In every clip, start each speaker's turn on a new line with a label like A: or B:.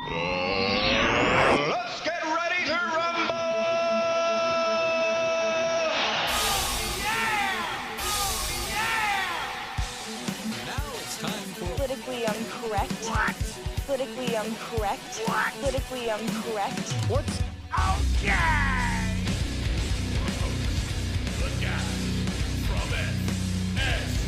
A: Let's get ready to rumble!
B: Now it's time for
C: Politically incorrect. What? Politically incorrect. What? Politically incorrect.
B: What's
D: The guy from FSB.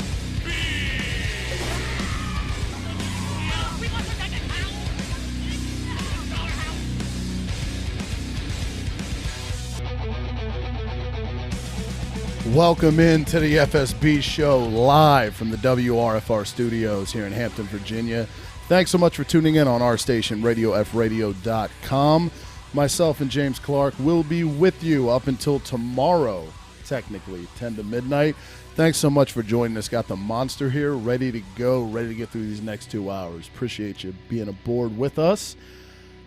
E: Welcome into the FSB show live from the WRFR studios here in Hampton, Virginia. Thanks so much for tuning in on our station, radiofradio.com. Myself and James Clark will be with you up until tomorrow, technically, 10 to midnight. Thanks so much for joining us. Got the monster here ready to go, ready to get through these next 2 hours. Appreciate you being aboard with us.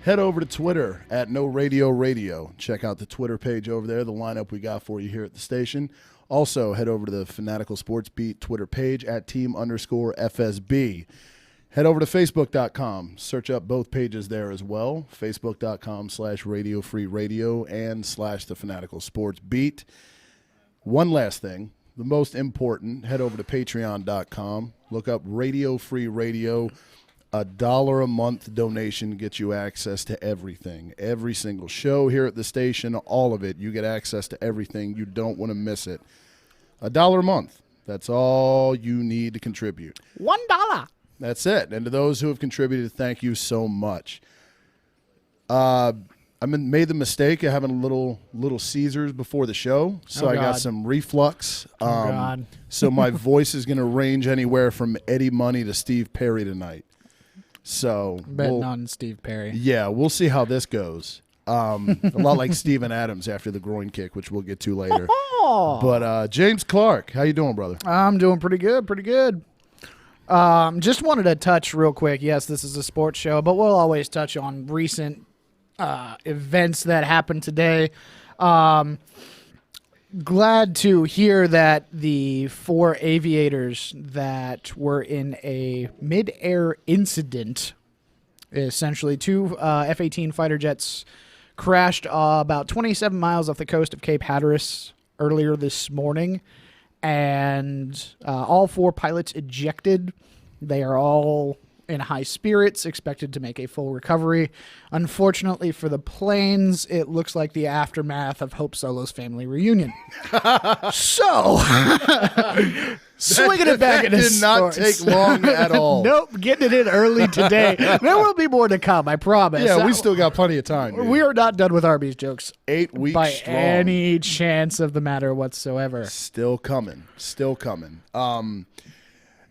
E: Head over to Twitter at NoRadioRadio. Check out the Twitter page over there, the lineup we got for you here at the station. Also, head over to the Fanatical Sports Beat Twitter page at team_FSB. Head over to Facebook.com. Search up both pages there as well, Facebook.com/Radio Free Radio and /the Fanatical Sports Beat. One last thing, the most important, head over to Patreon.com. Look up Radio Free Radio. $1 a month donation gets you access to everything. Every single show here at the station, all of it. You get access to everything. You don't want to miss it. $1 a month. That's all you need to contribute.
F: $1.
E: That's it. And to those who have contributed, thank you so much. I made the mistake of having a little Caesars before the show, so I got some reflux.
F: God.
E: So my voice is going to range anywhere from Eddie Money to Steve Perry tonight. So
F: Betting on Steve Perry.
E: Yeah, we'll see how this goes. A lot like Steven Adams after the groin kick, which we'll get to later. But James Clark, how you doing, brother?
F: I'm doing pretty good. Just wanted to touch real quick. Yes, this is a sports show, but we'll always touch on recent events that happened today. Glad to hear that the 4 aviators that were in a mid-air incident, essentially 2 F-18 fighter jets crashed about 27 miles off the coast of Cape Hatteras earlier this morning, and all 4 pilots ejected. They are all in high spirits, expected to make a full recovery. Unfortunately for the planes, it looks like the aftermath of Hope Solo's family reunion. So, swinging it back into
E: did not
F: sports.
E: take long at all.
F: Nope, getting it in early today. There will be more to come, I promise.
E: Yeah, we still got plenty of time. Dude.
F: We are not done with Arby's jokes
E: 8 weeks
F: by
E: strong.
F: any chance of the matter whatsoever.
E: Still coming.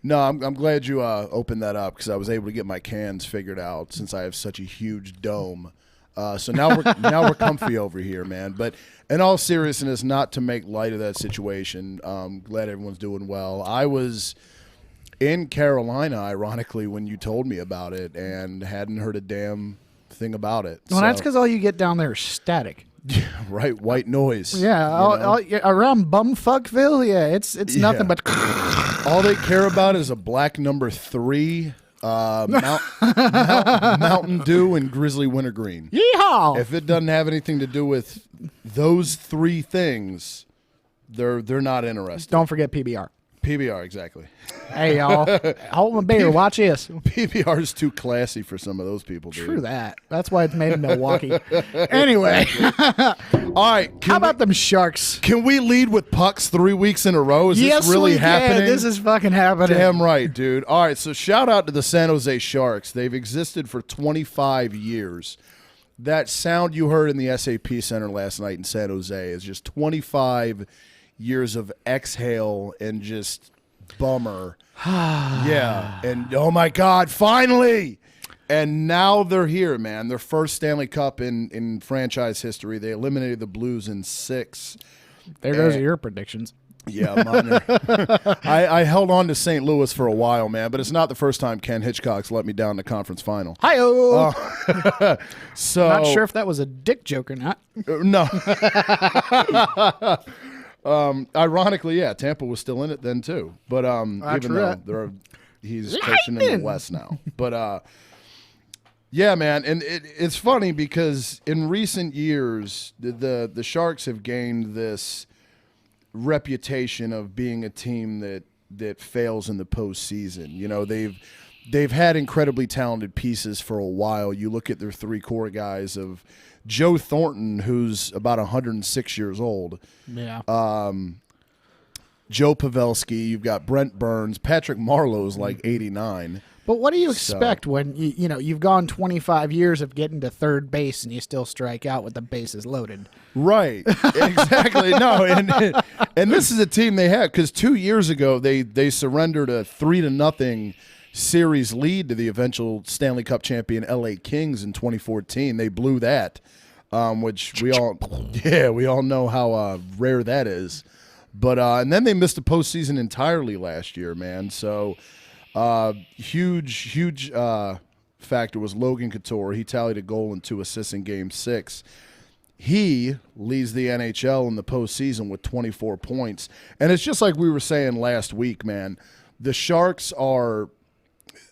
E: No, I'm glad you opened that up because I was able to get my cans figured out since I have such a huge dome. So now we're comfy over here, man. But in all seriousness, not to make light of that situation, glad everyone's doing well. I was in Carolina, ironically, when you told me about it and hadn't heard a damn thing about it.
F: Well, that's because all you get down there is static.
E: Right, white noise.
F: Yeah, around Bumfuckville, yeah, it's nothing but.
E: All they care about is a black number 3, Mountain Dew, and Grizzly Wintergreen.
F: Yeehaw!
E: If it doesn't have anything to do with those 3 things, they're not interested.
F: Don't forget PBR.
E: PBR, exactly.
F: Hey, y'all. Hold my beer. Watch this.
E: PBR is too classy for some of those people, dude.
F: True that. That's why it's made in Milwaukee. Anyway.
E: All right.
F: How about them Sharks?
E: Can we lead with pucks 3 weeks in a row? Is
F: Yes,
E: this really
F: we
E: happening?
F: can. This is fucking happening.
E: Damn right, dude. All right, so shout out to the San Jose Sharks. They've existed for 25 years. That sound you heard in the SAP Center last night in San Jose is just 25 years of exhale and just bummer. Yeah. And oh my God, finally. And now they're here, man. Their first Stanley Cup in franchise history. They eliminated the Blues in 6.
F: There goes your predictions.
E: Yeah, mine are. I held on to St. Louis for a while, man, but it's not the first time Ken Hitchcock's let me down in the conference final.
F: Hi-oh!
E: So
F: Not sure if that was a dick joke or not.
E: No. Ironically, yeah, Tampa was still in it then too. But even though he's coaching in the West now. But Yeah, man, and it's funny because in recent years, the Sharks have gained this reputation of being a team that fails in the postseason. You know, they've had incredibly talented pieces for a while. You look at their three core guys of Joe Thornton, who's about 106 years old.
F: Yeah.
E: Joe Pavelski, you've got Brent Burns, Patrick Marleau's like 89.
F: But what do you expect when you've gone 25 years of getting to third base and you still strike out with the bases loaded?
E: Right, exactly. No, and this is a team they had because 2 years ago they surrendered a 3-0 series lead to the eventual Stanley Cup champion LA Kings in 2014. They blew that, which we all know how rare that is. But and then they missed the postseason entirely last year, man. So. Huge factor was Logan Couture. He tallied a goal and 2 assists in Game 6. He leads the NHL in the postseason with 24 points. And it's just like we were saying last week, man. The Sharks are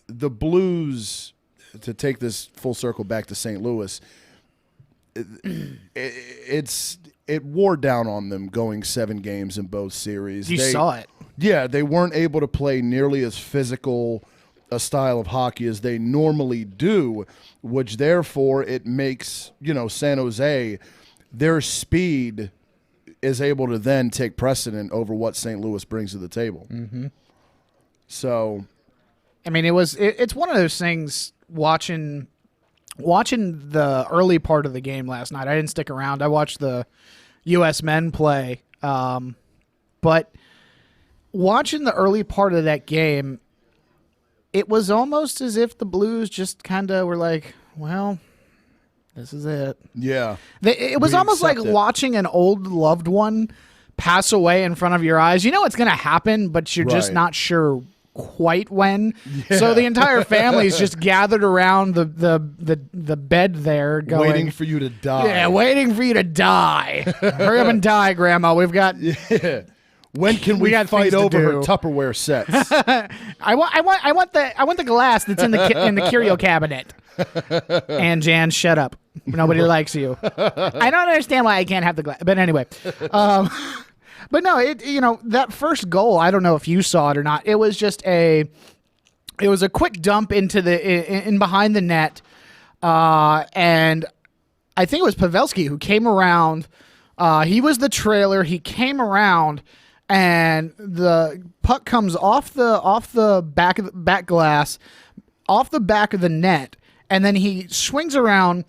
E: the Blues, to take this full circle back to St. Louis, it wore down on them going 7 games in both series.
F: You saw it.
E: Yeah, they weren't able to play nearly as physical a style of hockey as they normally do, which therefore it makes, San Jose, their speed is able to then take precedent over what St. Louis brings to the table. Mm-hmm. So,
F: I mean, it's one of those things watching the early part of the game last night. I didn't stick around. I watched the U.S. men play, but watching the early part of that game, it was almost as if the Blues just kind of were like, well, this is it.
E: Yeah.
F: It was almost like watching an old loved one pass away in front of your eyes. You know it's going to happen, but you're just not sure quite when. Yeah. So the entire family's just gathered around the bed there going,
E: waiting for you to die.
F: Yeah, waiting for you to die. Hurry up and die, Grandma. We've got...
E: Yeah. When can we fight over her Tupperware sets?
F: I want the glass that's in the curio cabinet. And Jan, shut up. Nobody likes you. I don't understand why I can't have the glass. But anyway, but no, that first goal. I don't know if you saw it or not. It was just a quick dump into in behind the net, and I think it was Pavelski who came around. He was the trailer. He came around. And the puck comes off the back glass, off the back of the net, and then he swings around,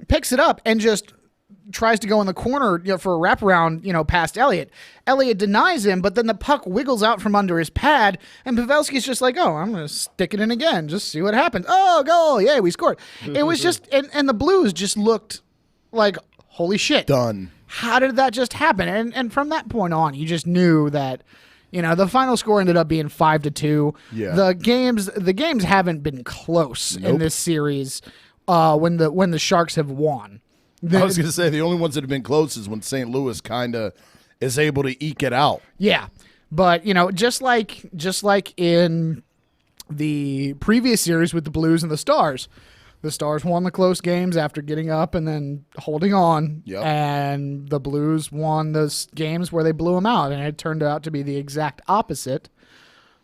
F: picks it up, and just tries to go in the corner for a wraparound, past Elliott. Elliott denies him, but then the puck wiggles out from under his pad, and Pavelski's just like, oh, I'm going to stick it in again, just see what happens. Oh, goal, yay, we scored. It was just, and the Blues just looked like, holy shit.
E: Done.
F: How did that just happen? And from that point on, you just knew that, the final score ended up being 5-2.
E: Yeah.
F: The games haven't been close in this series when the Sharks have won.
E: I was going to say the only ones that have been close is when St. Louis kind of is able to eke it out.
F: Yeah, but just like in the previous series with the Blues and the Stars. The Stars won the close games after getting up and then holding on.
E: Yep.
F: And the Blues won those games where they blew them out. And it turned out to be the exact opposite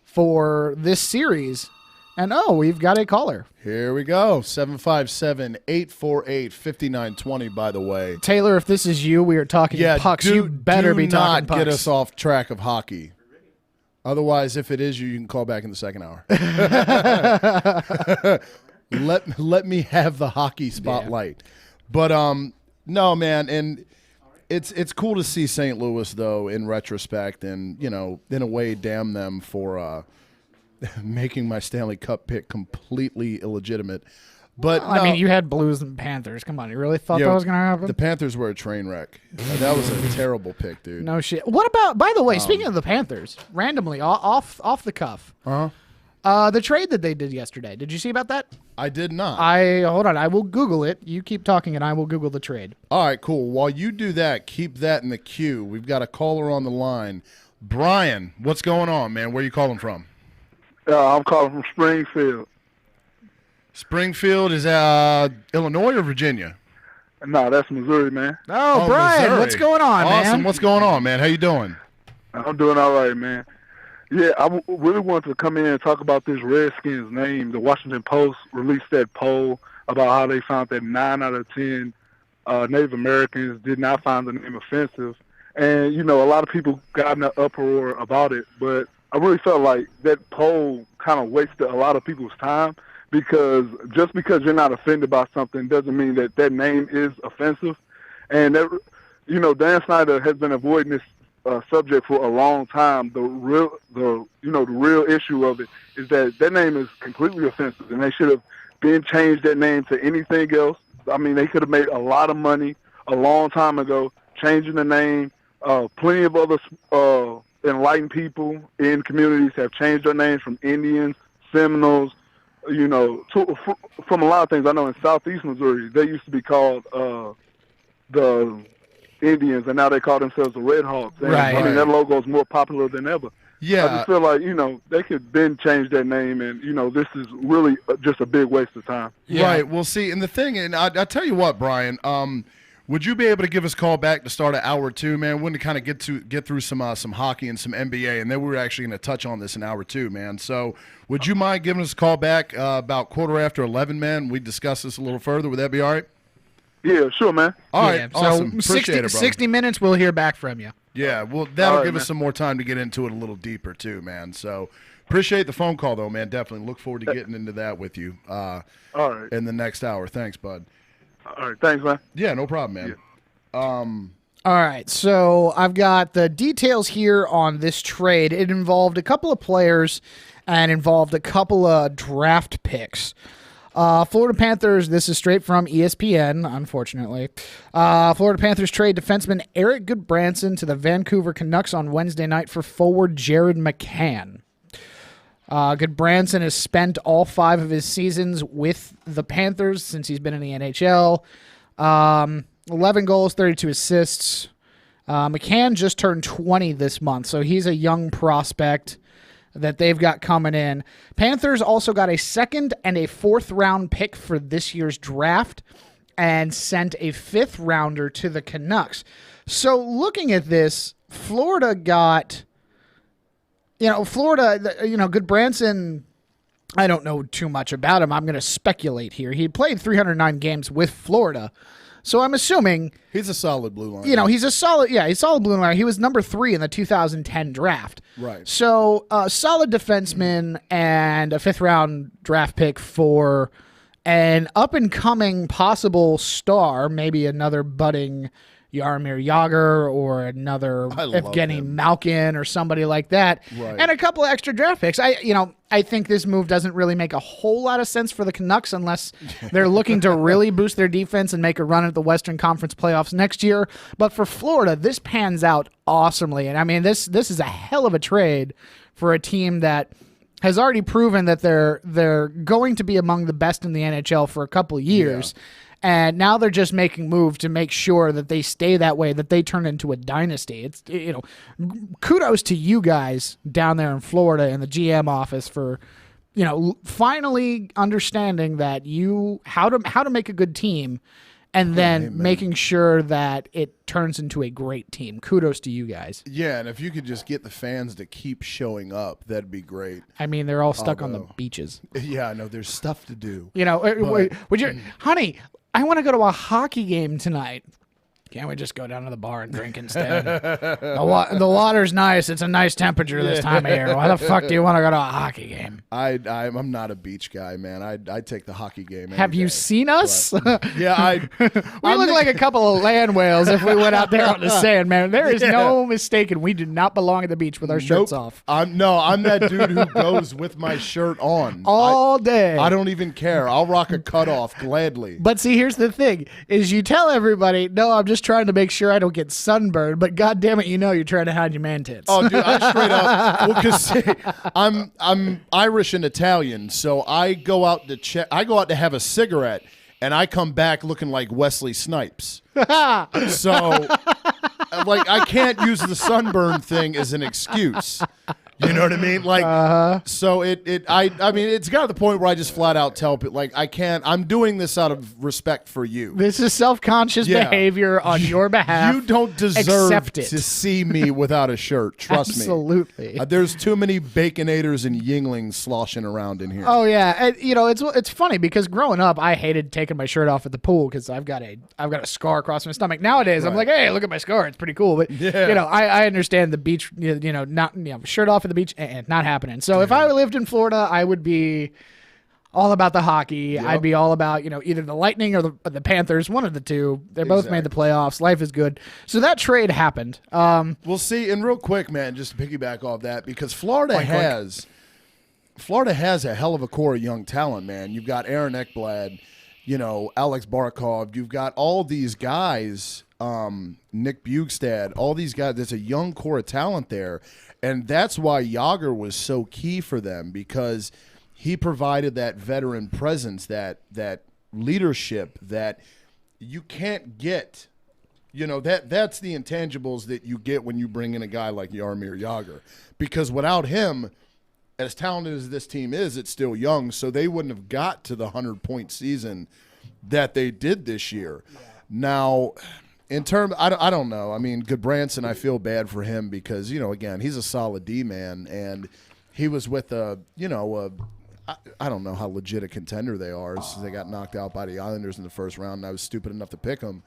F: for this series. And, we've got a caller.
E: Here we go. 757-848-5920, by the way.
F: Taylor, if this is you, we are talking pucks. You better be talking pucks.
E: Do not get us off track of hockey. Otherwise, if it is you can call back in the second hour. Let me have the hockey spotlight. Yeah. But no, man, and it's cool to see St. Louis though in retrospect, and in a way, damn them for making my Stanley Cup pick completely illegitimate. But
F: I mean, you had Blues and Panthers. Come on, you really thought that was going to happen?
E: The Panthers were a train wreck. That was a terrible pick, dude.
F: No shit. What about? By the way, speaking of the Panthers, randomly off the cuff. The trade that they did yesterday. Did you see about that?
E: I did not.
F: Hold on. I will Google it. You keep talking, and I will Google the trade.
E: All right, cool. While you do that, keep that in the queue. We've got a caller on the line. Brian, what's going on, man? Where are you calling from?
G: I'm calling from Springfield.
E: Springfield is Illinois or Virginia?
G: No, that's Missouri, man.
F: Oh, Brian,
E: Missouri.
F: what's going on, man?
E: Awesome. What's going on, man? How you doing?
G: I'm doing all right, man. Yeah, I really wanted to come in and talk about this Redskins name. The Washington Post released that poll about how they found that 9 out of 10 Native Americans did not find the name offensive. And, you know, a lot of people got in an uproar about it, but I really felt like that poll kind of wasted a lot of people's time, because just because you're not offended by something doesn't mean that that name is offensive. And, that, you know, Dan Snyder has been avoiding this subject for a long time. The real issue of it is that name is completely offensive, and they should have been changed that name to anything else. I mean, they could have made a lot of money a long time ago changing the name. Plenty of other enlightened people in communities have changed their names from Indians, Seminoles, you know, from a lot of things. I know in southeast Missouri, they used to be called the Indians, and now they call themselves the Red Hawks. And,
F: Right.
G: I mean, that logo is more popular than ever.
E: Yeah.
G: I just feel like, you know, they could then change their name, and, you know, this is really just a big waste of time.
F: Yeah.
E: Right. Well, see, and the thing, and I tell you what, Brian, would you be able to give us a call back to start at hour 2, man? We're going to kind of get through some hockey and some NBA, and then we're actually going to touch on this in hour 2, man. So would you mind giving us a call back about 11:15, man? We discuss this a little further. Would that be all right?
G: Yeah, sure, man.
E: All right.
F: Yeah,
E: Awesome.
F: So
E: Appreciate it, brother.
F: 60 minutes, we'll hear back from you.
E: Yeah, well, that'll
G: All right,
E: give us
G: man.
E: some more time to get into it a little deeper, too, man. So appreciate the phone call, though, man. Definitely look forward to getting into that with you
G: All right.
E: in the next hour. Thanks, bud.
G: All right. Thanks, man.
E: Yeah, no problem, man.
F: All right, so I've got the details here on this trade. It involved a couple of players and involved a couple of draft picks. Florida Panthers, this is straight from ESPN, unfortunately. Florida Panthers trade defenseman Eric Goodbranson to the Vancouver Canucks on Wednesday night for forward Jared McCann. Goodbranson has spent all 5 of his seasons with the Panthers since he's been in the NHL. 11 goals, 32 assists. McCann just turned 20 this month, so he's a young prospect that they've got coming in. Panthers also got a 2nd and a 4th round pick for this year's draft and sent a 5th rounder to the Canucks. So looking at this, Florida got, Goodbranson, I don't know too much about him. I'm going to speculate here. He played 309 games with Florida. So I'm assuming
E: He's a solid blue line.
F: he's solid blue line. He was number 3 in the 2010 draft.
E: Right.
F: So solid defenseman and a 5th round draft pick for an up and coming possible star, maybe another budding Jaromir Jagr or another
E: I love
F: Evgeny
E: him.
F: Malkin or somebody like that,
E: Right.
F: and a couple of extra draft picks. I think this move doesn't really make a whole lot of sense for the Canucks unless they're looking to really boost their defense and make a run at the Western Conference playoffs next year. But for Florida, this pans out awesomely, and I mean this is a hell of a trade for a team that has already proven that they're going to be among the best in the NHL for a couple of years.
E: Yeah.
F: And now they're just making moves to make sure that they stay that way, that they turn into a dynasty. It's, kudos to you guys down there in Florida in the GM office for, finally understanding that how to make a good team and then making sure that it turns into a great team. Kudos to you guys.
E: Yeah, and if you could just get the fans to keep showing up, that'd be great.
F: I mean, they're all stuck on the
E: Although-
F: beaches.
E: Yeah, I know. There's stuff to do.
F: Would you, honey, I want to go to a hockey game tonight. Can't we just go down to the bar and drink instead? The water's nice. It's a nice temperature this time of year. Why the fuck do you want to go to a hockey game?
E: I'm not a beach guy, man. I'd take the hockey game. any
F: Have you
E: day.
F: seen us?
E: Yeah,
F: We look like a couple of land whales if we went out there on the sand, man. There is no mistaking. We do not belong at the beach with our shirts off.
E: I'm that dude who goes with my shirt on
F: All day.
E: I don't even care. I'll rock a cutoff gladly.
F: But see, here's the thing: is you tell everybody, no, I'm just trying to make sure I don't get sunburned. But God damn it, you're trying to hide your man tits.
E: Oh, dude, I straight up. Well, because I'm Irish and Italian, so I go out to have a cigarette, and I come back looking like Wesley Snipes. So, like, I can't use the sunburn thing as an excuse. You know what I mean? Like, so I mean, it's got to the point where I just flat out tell people, like, I can't. I'm doing this out of respect for you.
F: This is self-conscious behavior on your behalf.
E: You don't deserve to see me without a shirt. Trust me.
F: Absolutely.
E: There's too many Baconators and Yinglings sloshing around in here.
F: Oh yeah, and, you know, it's funny because growing up, I hated taking my shirt off at the pool because I've got a scar across my stomach. Nowadays, I'm like, hey, look at my scar. It's pretty cool. But you know, I understand the beach. You know, not shirt off at the beach, not happening. So if I lived in Florida, I would be all about the hockey. I'd be all about, you know, either the Lightning or the Panthers, one of the two. They both made the playoffs. Life is good. So that trade happened.
E: We'll see. And real quick, man, just to piggyback off that, because Florida has a hell of a core of young talent, man. You've got Aaron Ekblad, you know, Alex Barkov. You've got all these guys, Nick Bugstad, all these guys. There's a young core of talent there. And that's why Yager was so key for them, because he provided that veteran presence, that leadership that you can't get. You know, that's the intangibles that you get when you bring in a guy like Jaromir Yager. Because without him, as talented as this team is, it's still young, so they wouldn't have got to the 100-point season that they did this year. Yeah. Now, in terms, I don't know. I mean, Goodbranson, I feel bad for him because, you know, again, he's a solid D man, and he was with I don't know how legit a contender they are. So they got knocked out by the Islanders in the first round, and I was stupid enough to pick them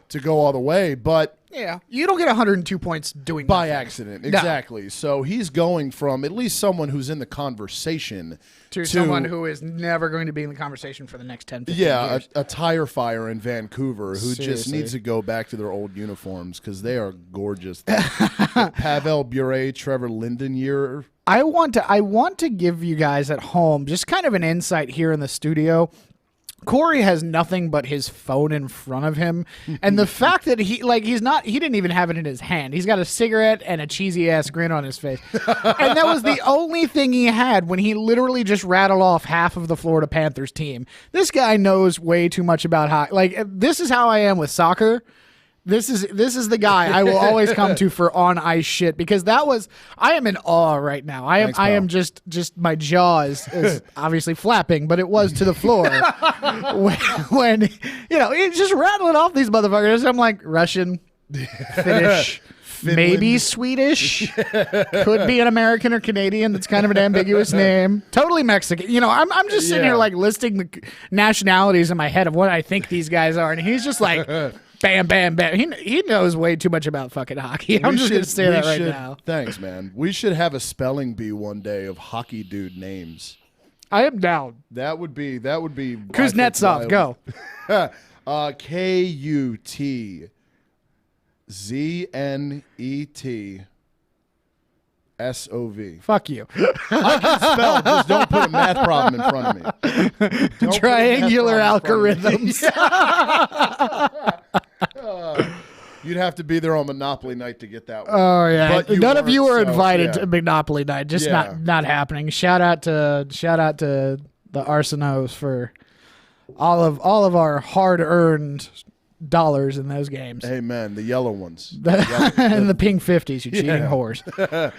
E: to go all the way. But
F: yeah, you don't get 102 points doing
E: by
F: nothing.
E: accident. Exactly. No. So he's going from at least someone who's in the conversation
F: to someone who is never going to be in the conversation for the next 10, 15 years.
E: A tire fire in Vancouver who just needs to go back to their old uniforms because they are gorgeous. Pavel Bure, Trevor Linden.
F: I want to give you guys at home just kind of an insight here in the studio. Corey has nothing but his phone in front of him, and the fact that he didn't even have it in his hand. He's got a cigarette and a cheesy ass grin on his face, and that was the only thing he had when he literally just rattled off half of the Florida Panthers team. This guy knows way too much about hockey. Like, this is how I am with soccer. This is the guy I will always come to for on ice shit, because I am in awe right now. I am just my jaw is obviously flapping, but it was to the floor when you know, he's just rattling off these motherfuckers. I'm like, Russian, Finnish, maybe Swedish, could be an American or Canadian. That's kind of an ambiguous name. Totally Mexican. You know, I'm just sitting here like listing the nationalities in my head of what I think these guys are, and he's just like. Bam, bam, bam. He knows way too much about fucking hockey. I'm just going to say that right now.
E: Thanks, man. We should have a spelling bee one day of hockey dude names.
F: I am down.
E: That would be
F: Kuznetsov, go.
E: KUTZNETSOV.
F: Fuck you.
E: I can spell, just don't put a math problem in front of me.
F: Triangular algorithms.
E: You'd have to be there on Monopoly night to get that one.
F: Oh yeah,
E: but
F: none of you were invited to Monopoly night. Just not happening. Shout out to the Arsenault for all of our hard-earned dollars in those games.
E: Amen. The yellow ones.
F: And the pink 50s, you cheating whores.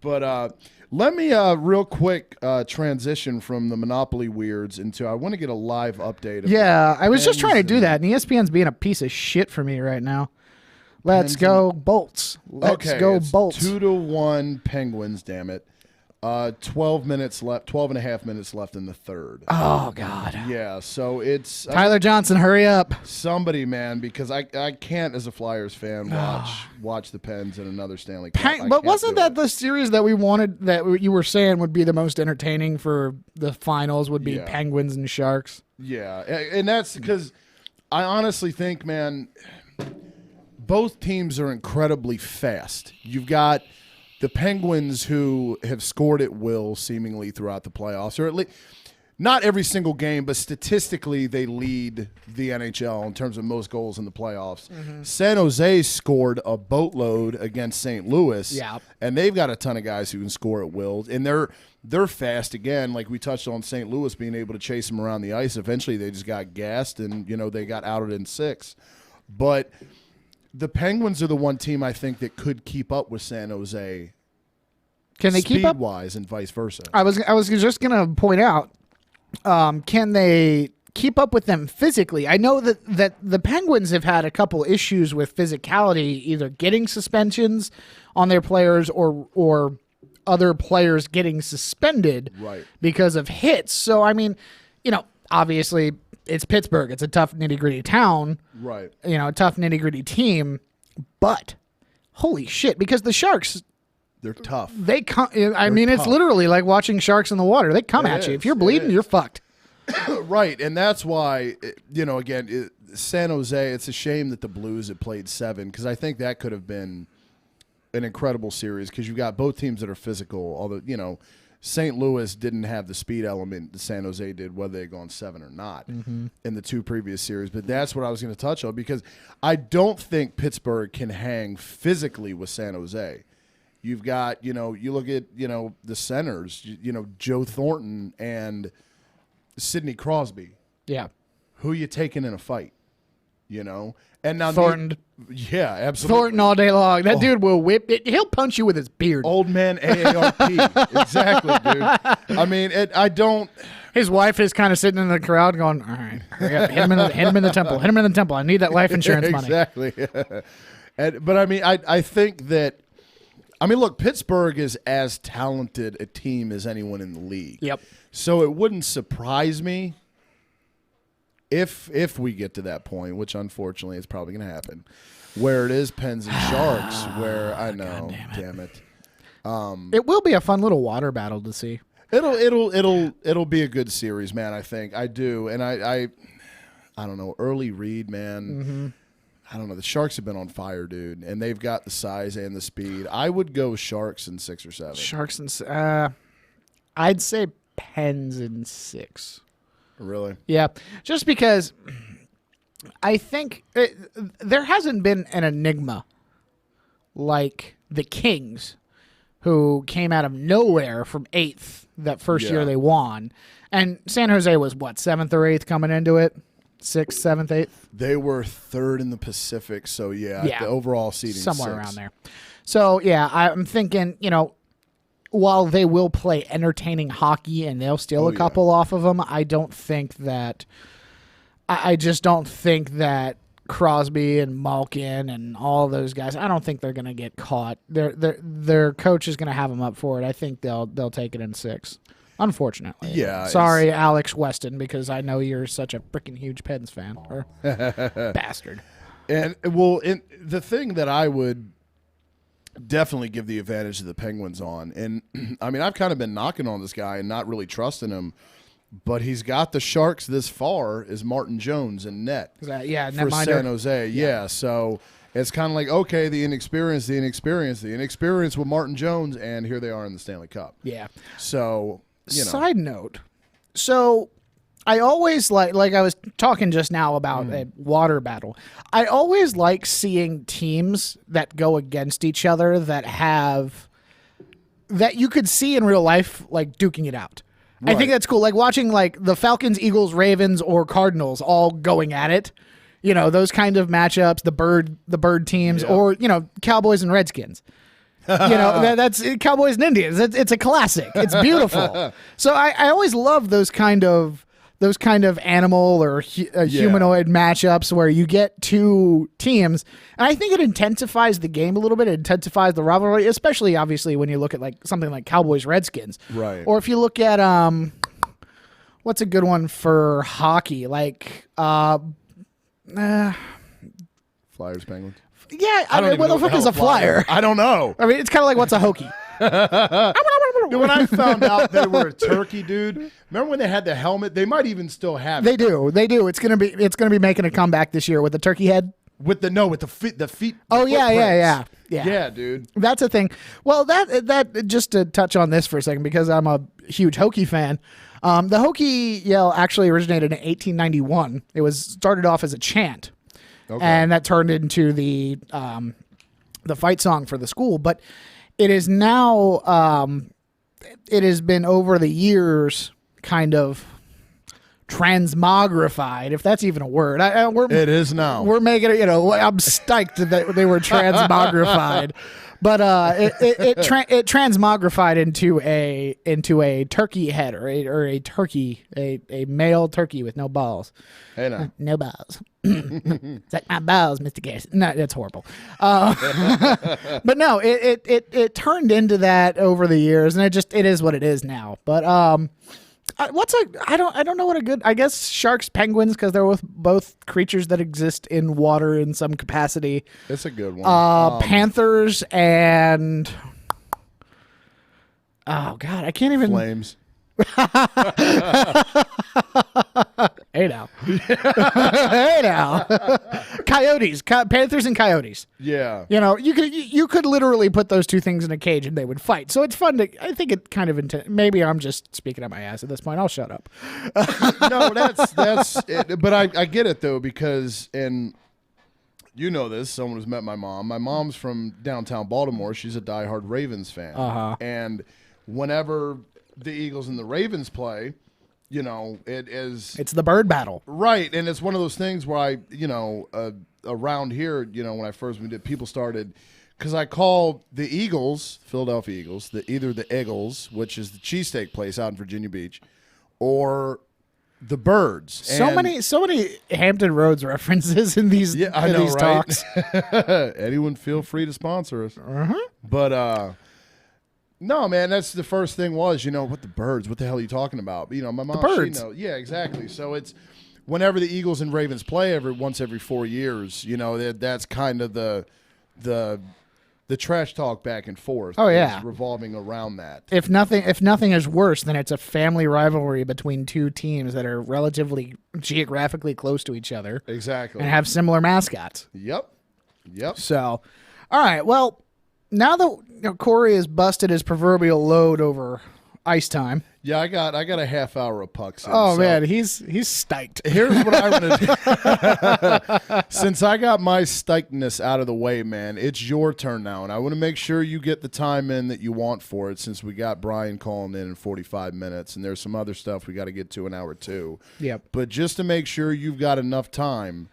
E: But let me real quick transition from the Monopoly weirds into, I want to get a live update.
F: I was just trying to do that, and ESPN's being a piece of shit for me right now. Let's go Bolts. Let's go Bolts.
E: 2-1 Penguins, damn it. 12 minutes left, 12 and a half minutes left in the third.
F: Oh, God.
E: Yeah, so it's...
F: Tyler Johnson, hurry up.
E: Somebody, man, because I can't, as a Flyers fan, watch the Pens in another Stanley Cup.
F: But wasn't that the series that we wanted, that you were saying would be the most entertaining for the finals, would be Penguins and Sharks?
E: Yeah, and that's because I honestly think, man, both teams are incredibly fast. You've got the Penguins, who have scored at will seemingly throughout the playoffs, or at least not every single game, but statistically they lead the NHL in terms of most goals in the playoffs. Mm-hmm. San Jose scored a boatload against St. Louis, and they've got a ton of guys who can score at will, and they're fast again. Like we touched on, St. Louis being able to chase them around the ice. Eventually, they just got gassed, and they got outed in 6. But the Penguins are the one team I think that could keep up with San Jose
F: Can they keep up?
E: Speed-wise and vice versa.
F: I was just gonna point out, can they keep up with them physically? I know that the Penguins have had a couple issues with physicality, either getting suspensions on their players or other players getting suspended because of hits. So I mean, obviously it's Pittsburgh. It's a tough nitty-gritty town.
E: Right.
F: A tough nitty-gritty team. But holy shit, because the Sharks,
E: they're tough.
F: they come. I mean, it's literally like watching sharks in the water. They come at you. If you're bleeding, you're fucked.
E: Right, and that's why, again, San Jose, it's a shame that the Blues had played 7 because I think that could have been an incredible series because you've got both teams that are physical, although, St. Louis didn't have the speed element that San Jose did, whether they had gone 7 or not in the 2 previous series. But that's what I was going to touch on because I don't think Pittsburgh can hang physically with San Jose. You've got, you look at, the centers, Joe Thornton and Sidney Crosby.
F: Yeah.
E: Who you taking in a fight? And now
F: Thornton.
E: Yeah, absolutely.
F: Thornton all day long. That dude will whip it. He'll punch you with his beard.
E: Old man AARP. Exactly, dude. I mean, I don't.
F: His wife is kind of sitting in the crowd going, all right, hurry up. Hit him in the temple. Hit him in the temple. I need that life insurance money.
E: Exactly. But I mean, I think that. I mean, look, Pittsburgh is as talented a team as anyone in the league.
F: Yep.
E: So it wouldn't surprise me if we get to that point, which unfortunately is probably going to happen, where it is Pens and Sharks, where I know, damn it.
F: It will be a fun little water battle to see.
E: It'll be a good series, man. I think I do, and I don't know. Early read, man. I don't know. The Sharks have been on fire, dude, and they've got the size and the speed. I would go Sharks in 6 or 7.
F: Sharks and I'd say Pens in 6.
E: Really?
F: Yeah, just because I think there hasn't been an enigma like the Kings, who came out of nowhere from 8th that first year they won, and San Jose was what, 7th or 8th coming into it. 6th, 7th, 8th?
E: They were 3rd in the Pacific, so the overall seeding
F: somewhere
E: 6.
F: around there. So, yeah, I'm thinking, while they will play entertaining hockey and they'll steal a couple off of them, I don't think that I just don't think that Crosby and Malkin and all those guys, I don't think they're going to get caught. Their coach is going to have them up for it. I think they'll take it in 6. Unfortunately.
E: Yeah.
F: Sorry, Alex Weston, because I know you're such a freaking huge Pens fan. Or bastard.
E: And, well, the thing that I would definitely give the advantage to the Penguins on, and, I mean, I've kind of been knocking on this guy and not really trusting him, but he's got the Sharks this far, is Martin Jones in net.
F: Net
E: for
F: minder.
E: San Jose. Yeah, so it's kind of like, okay, the inexperience with Martin Jones, and here they are in the Stanley Cup.
F: Yeah.
E: So...
F: Side note, so I always like I was talking just now about a water battle. I always like seeing teams that go against each other that you could see in real life, like duking it out. Right. I think that's cool. Like watching like the Falcons, Eagles, Ravens, or Cardinals all going at it. Those kind of matchups, the bird teams, or Cowboys and Redskins. That's Cowboys and Indians. It's a classic. It's beautiful. So I always love those kind of animal or humanoid matchups where you get two teams, and I think it intensifies the game a little bit. It intensifies the rivalry, especially obviously when you look at like something like Cowboys Redskins,
E: right?
F: Or if you look at what's a good one for hockey, like
E: Flyers Penguins.
F: Yeah, I mean, what the fuck is a flyer?
E: I don't know.
F: I mean, it's kind of like what's a hokey.
E: Dude, when I found out they were a turkey, dude, remember when they had the helmet? They might even still have it.
F: They do. It's gonna be making a comeback this year with the turkey head.
E: With the feet.
F: Oh yeah.
E: Yeah, dude.
F: That's a thing. Well, that just to touch on this for a second, because I'm a huge Hokie fan. The Hokie yell actually originated in 1891. It was started off as a chant. Okay. And that turned into the fight song for the school. But it is now, it has been over the years kind of transmogrified, if that's even a word.
E: It is now.
F: We're making it, I'm stoked that they were transmogrified. But it transmogrified into a turkey head or a turkey, a male turkey with no balls.
E: Hey now.
F: No balls. It's like my balls, Mr. Garrison. No, that's horrible. But no, it turned into that over the years, and it is what it is now. But I don't know what a good, I guess sharks, penguins, because they're both creatures that exist in water in some capacity.
E: It's a good one.
F: Panthers and oh god, I can't even.
E: Flames.
F: Hey now. Hey now. Coyotes, panthers and coyotes.
E: Yeah.
F: You could literally put those two things in a cage and they would fight. So it's fun to. I think it kind of maybe I'm just speaking out my ass at this point. I'll shut up.
E: No, that's it. But I get it though, because this, someone who's met my mom. My mom's from downtown Baltimore. She's a diehard Ravens fan. And whenever the Eagles and the Ravens play, it's
F: the bird battle.
E: Right. And it's one of those things where around here, when I first moved, people started, because I call the Eagles, Philadelphia Eagles, either the Eagles, which is the cheesesteak place out in Virginia Beach, or the Birds.
F: So many Hampton Roads references in these,
E: I know,
F: these
E: right?
F: talks.
E: Anyone feel free to sponsor us. But no, man, that's the first thing was, what the Birds, what the hell are you talking about? My mom,
F: the Birds.
E: Yeah, exactly. So it's whenever the Eagles and Ravens play once every 4 years, that's kind of the trash talk back and forth.
F: Oh yeah,
E: revolving around that.
F: If nothing is worse, then it's a family rivalry between two teams that are relatively geographically close to each other.
E: Exactly.
F: And have similar mascots.
E: Yep.
F: So, all right, well, now that Corey has busted his proverbial load over ice time.
E: Yeah, I got a half hour of pucks.
F: Man, he's stoked.
E: Here's what I want to do. Since I got my stokedness out of the way, man, it's your turn now, and I want to make sure you get the time in that you want for it. Since we got Brian calling in 45 minutes, and there's some other stuff we got to get to in hour 2.
F: Yep.
E: But just to make sure you've got enough time,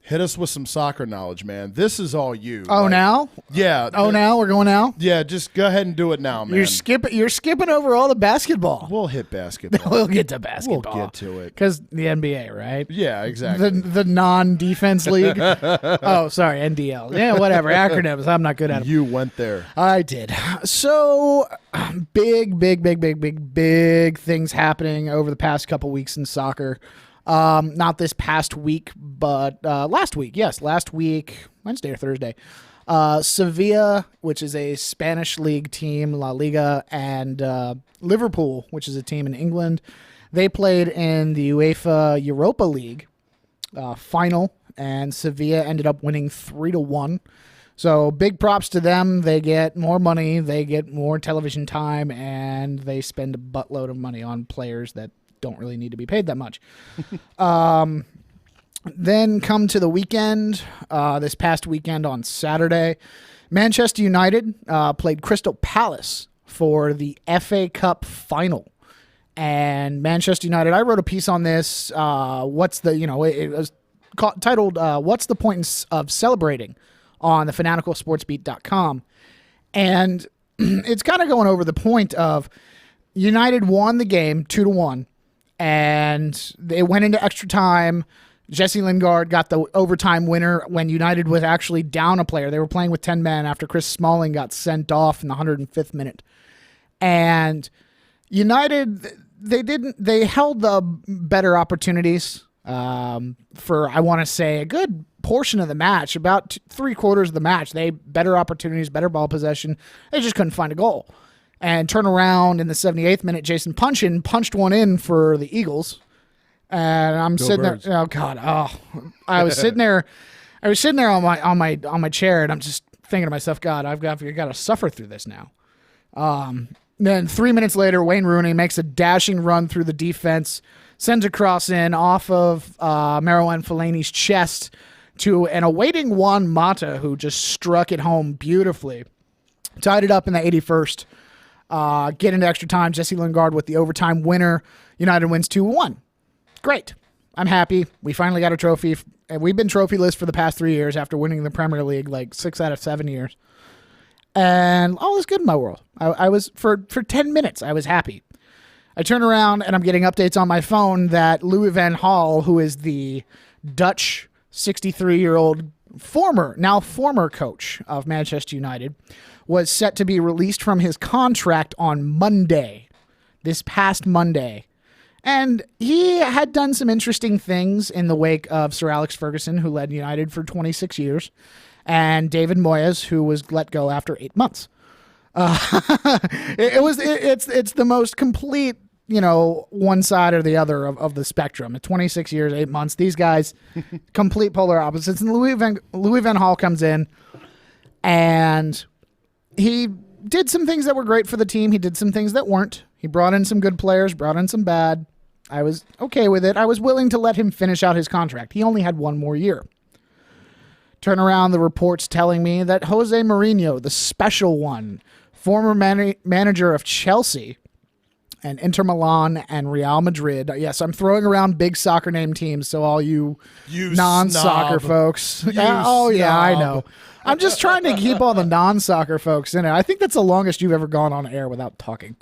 E: hit us with some soccer knowledge, man. This is all you.
F: Oh, now?
E: Yeah.
F: Oh, now? We're going now?
E: Yeah, just go ahead and do it now, man.
F: You're skipping over all the basketball.
E: We'll hit basketball.
F: We'll get to basketball.
E: We'll get to it.
F: Because the NBA, right?
E: Yeah, exactly.
F: The non-defense league. Oh, sorry, NDL. Yeah, whatever. Acronyms. I'm not good at them.
E: You went there.
F: I did. So, big things happening over the past couple weeks in soccer. Not this past week, but last week. Yes, last week, Wednesday or Thursday. Sevilla, which is a Spanish league team, La Liga, and Liverpool, which is a team in England. They played in the UEFA Europa League final, and Sevilla ended up winning 3-1. So big props to them. They get more money, they get more television time, and they spend a buttload of money on players that don't really need to be paid that much. Then come to the weekend, this past weekend on Saturday, Manchester United played Crystal Palace for the FA Cup final. And Manchester United, I wrote a piece on this. It was titled, What's the Point of Celebrating, on the fanaticalsportsbeat.com. And it's kind of going over the point of United won the game 2-1. And they went into extra time. Jesse Lingard got the overtime winner when United was actually down a player. They were playing with 10 men after Chris Smalling got sent off in the 105th minute. And United, they held the better opportunities for, I want to say, a good portion of the match. About 3/4 of the match, they better opportunities, better ball possession. They just couldn't find a goal. And turn around in the 78th minute, Jason Punchin punched one in for the Eagles. And I'm sitting
E: Birds.
F: there. Oh God! I was sitting there. I was sitting there on my chair, and I'm just thinking to myself, God, I've got to suffer through this now. Then 3 minutes later, Wayne Rooney makes a dashing run through the defense, sends a cross in off of Marouane Fellaini's chest to an awaiting Juan Mata, who just struck it home beautifully. Tied it up in the 81st. Get into extra time. Jesse Lingard with the overtime winner. United wins 2-1. great. I'm happy. We finally got a trophy. And we've been trophyless for the past 3 years after winning the Premier League like 6 out of 7 years. And all is good in my world. I was, for 10 minutes, I was happy. I turn around and I'm getting updates on my phone that Louis van Gaal, who is the Dutch 63-year-old former coach of Manchester United, was set to be released from his contract on Monday, this past Monday. And he had done some interesting things in the wake of Sir Alex Ferguson, who led United for 26 years, and David Moyes, who was let go after 8 months. It's the most complete, one side or the other of the spectrum. 26 years, 8 months. These guys, complete polar opposites. And Louis van Gaal comes in, and he did some things that were great for the team. He did some things that weren't. He brought in some good players, brought in some bad. I was okay with it. I was willing to let him finish out his contract. He only had 1 more year. Turn around the reports telling me that Jose Mourinho, the special one, former manager of Chelsea and Inter Milan and Real Madrid. Yes, I'm throwing around big soccer name teams, so all you non-soccer folks. Yeah, I know. I'm just trying to keep all the non-soccer folks in it. I think that's the longest you've ever gone on air without talking.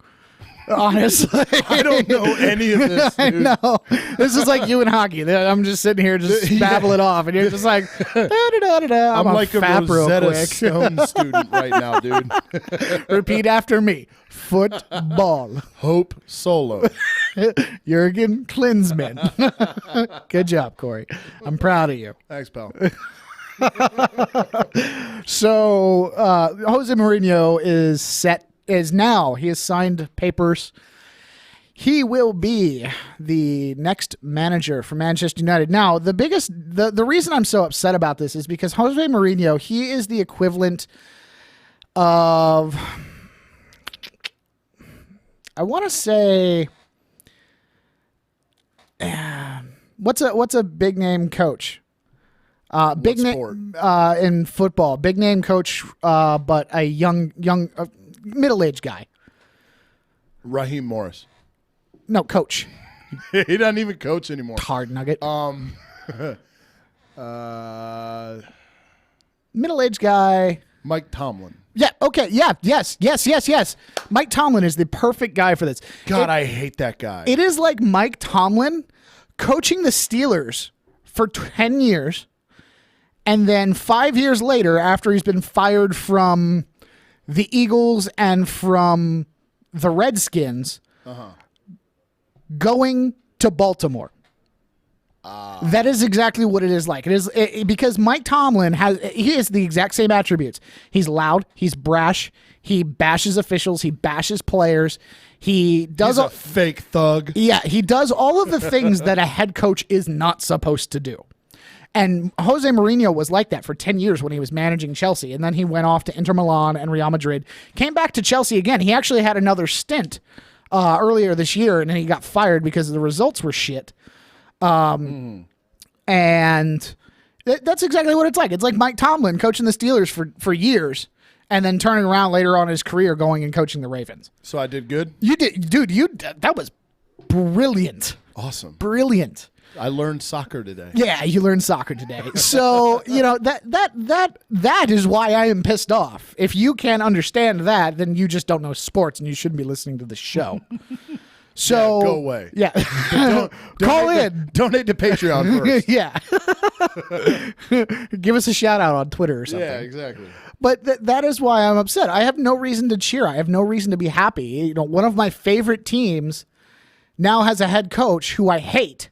F: Honestly,
E: I don't know any of this, dude.
F: I know. This is like you in hockey. I'm just sitting here just babbling off, and you're just like, da-da-da-da-da.
E: I'm like a Rosetta Stone student right now, dude.
F: Repeat after me. Football.
E: Hope Solo.
F: Jurgen Klinsmann. Good job, Corey. I'm proud of you.
E: Thanks, pal.
F: So, Jose Mourinho he has signed papers. He will be the next manager for Manchester United. Now, the reason I'm so upset about this is because Jose Mourinho, he is the equivalent of, I want to say, what's a big name coach? Big name in football, big name coach, but a young middle-aged guy.
E: Raheem Morris.
F: No, coach.
E: He doesn't even coach anymore.
F: Hard nugget. Middle-aged guy.
E: Mike Tomlin.
F: Yeah, okay, yeah, yes. Mike Tomlin is the perfect guy for this.
E: God, I hate that guy.
F: It is like Mike Tomlin coaching the Steelers for 10 years, and then 5 years later, after he's been fired from the Eagles and from the Redskins, going to Baltimore. That is exactly what it is like. It is because Mike Tomlin has the exact same attributes. He's loud. He's brash. He bashes officials. He bashes players. He's
E: a fake thug.
F: Yeah, he does all of the things that a head coach is not supposed to do. And Jose Mourinho was like that for 10 years when he was managing Chelsea. And then he went off to Inter Milan and Real Madrid. Came back to Chelsea again. He actually had another stint earlier this year, and then he got fired because the results were shit. And that's exactly what it's like. It's like Mike Tomlin coaching the Steelers for years and then turning around later on in his career going and coaching the Ravens.
E: So I did good?
F: You did. Dude, that was brilliant.
E: Awesome.
F: Brilliant.
E: I learned soccer today.
F: Yeah, you learned soccer today. So, that is why I am pissed off. If you can't understand that, then you just don't know sports and you shouldn't be listening to the show. So
E: yeah, go away.
F: Yeah. Call in.
E: Donate to Patreon first.
F: Yeah. Give us a shout out on Twitter or something.
E: Yeah, exactly.
F: But that is why I'm upset. I have no reason to cheer. I have no reason to be happy. One of my favorite teams now has a head coach who I hate.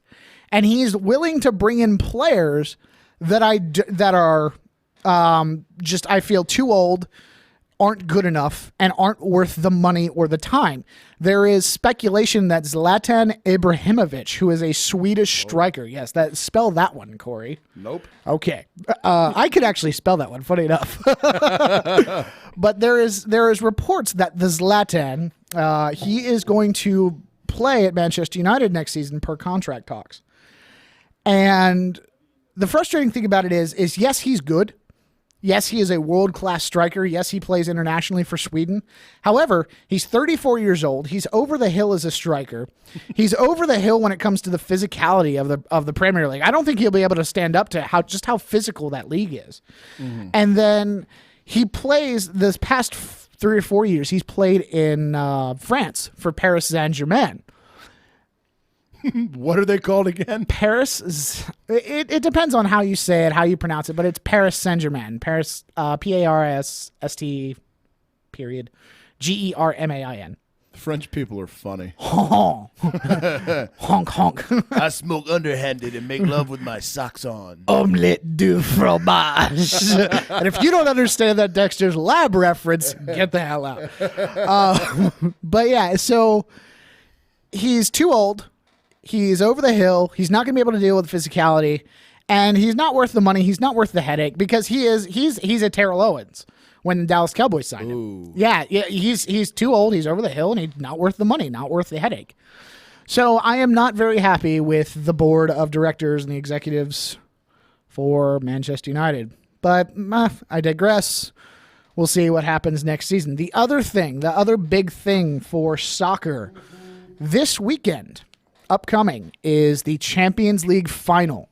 F: And he's willing to bring in players that are just, I feel, too old, aren't good enough, and aren't worth the money or the time. There is speculation that Zlatan Ibrahimovic, who is a Swedish striker, yes, spell that one, Corey.
E: Nope.
F: Okay. I could actually spell that one, funny enough. But there is reports that the Zlatan, he is going to play at Manchester United next season per contract talks. And the frustrating thing about it is yes, he's good. Yes, he is a world-class striker. Yes, he plays internationally for Sweden. However, he's 34 years old. He's over the hill as a striker. He's over the hill when it comes to the physicality of the Premier League. I don't think he'll be able to stand up to how physical that league is. And then he plays this past 3 or 4 years. He's played in France for Paris Saint-Germain.
E: What are they called again?
F: It depends on how you say it, how you pronounce it, but it's Paris Saint-Germain. Paris, P-A-R-S-S-T, period, G-E-R-M-A-I-N.
E: French people are funny.
F: Honk, honk.
E: I smoke underhanded and make love with my socks on.
F: Omelette du fromage. And if you don't understand that Dexter's Lab reference, get the hell out. But yeah, so he's too old. He's over the hill. He's not going to be able to deal with physicality, and he's not worth the money. He's not worth the headache because he's a Terrell Owens when the Dallas Cowboys signed him. Yeah, he's too old. He's over the hill, and he's not worth the money, not worth the headache. So I am not very happy with the board of directors and the executives for Manchester United. But I digress. We'll see what happens next season. The other big thing for soccer this weekend upcoming is the Champions League final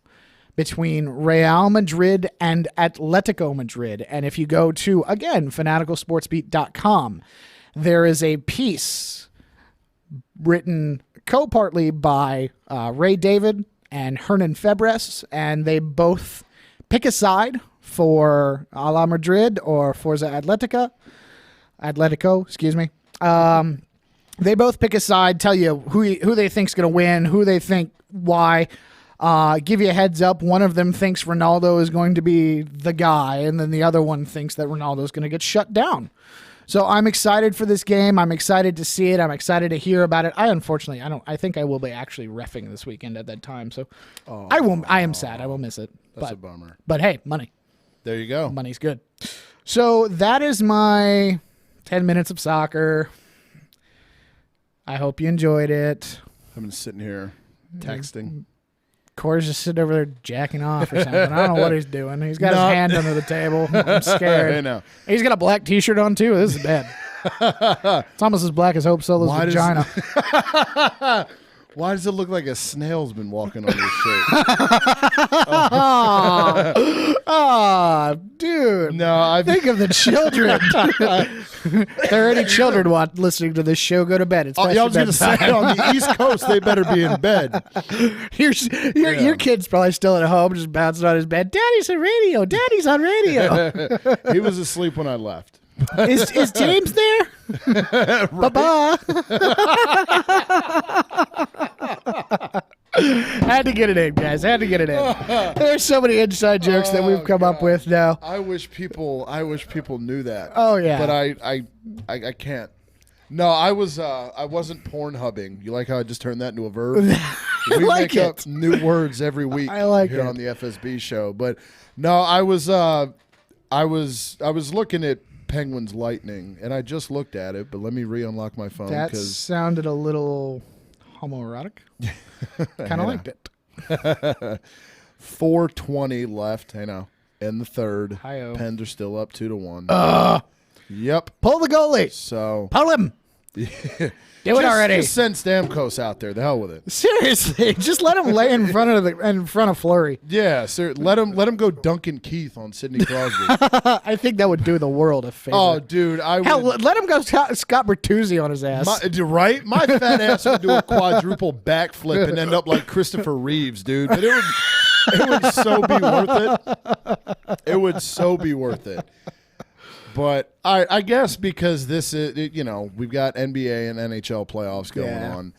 F: between Real Madrid and Atletico Madrid. And if you go to, again, fanaticalsportsbeat.com, there is a piece written co-partly by Ray David and Hernan Febres, and they both pick a side for a la Madrid or Forza Atletico, excuse me. They both pick a side, tell you who they think's going to win, who they think why. Give you a heads up. One of them thinks Ronaldo is going to be the guy, and then the other one thinks that Ronaldo is going to get shut down. So I'm excited for this game. I'm excited to see it. I'm excited to hear about it. I think I will be actually reffing this weekend at that time. So I won't. I am sad. I will miss it.
E: That's a bummer.
F: But hey, money.
E: There you go.
F: Money's good. So that is my 10 minutes of soccer. I hope you enjoyed it.
E: I've been sitting here texting.
F: Corey's just sitting over there jacking off or something. I don't know what he's doing. He's got his hand under the table. I'm scared.
E: I know.
F: He's got a black T-shirt on, too. This is bad. It's almost as black as Hope Solo's vagina.
E: Why does it look like a snail's been walking on your shirt?
F: Oh, dude.
E: No, I
F: think of the children. If there are any children listening to this show, go to bed. It's
E: I was going to say, on the East Coast, they better be in bed.
F: Your kid's probably still at home, just bouncing on his bed. Daddy's on radio. Daddy's on radio.
E: He was asleep when I left.
F: Is James there? Bye-bye. Had to get it in, guys. Had to get it in. There's so many inside jokes that we've come up with now.
E: I wish people knew that.
F: Oh yeah.
E: But I can't. No, I wasn't porn hubbing. You like how I just turned that into a verb? We
F: like
E: make up new words every week here on the FSB show. But no, I was looking at Penguins Lightning, and I just looked at it, but let me re-unlock my phone.
F: That sounded a little homoerotic. Kind of liked it.
E: 4:20 left, I know, in the third.
F: Hi-yo.
E: Pens are still up 2-1. Yep.
F: Pull the goalie.
E: So
F: pull him. Do it already.
E: Just send Stamkos out there. The hell with it.
F: Seriously, just let him lay in front of Fleury.
E: Yeah, sir. Let him go Duncan Keith on Sidney Crosby.
F: I think that would do the world a favor.
E: Oh, dude,
F: Hell, let him go Scott Bertuzzi on his ass.
E: Right? My fat ass would do a quadruple backflip and end up like Christopher Reeves, dude. But it would so be worth it. It would so be worth it. But I guess because this is, we've got NBA and NHL playoffs going on.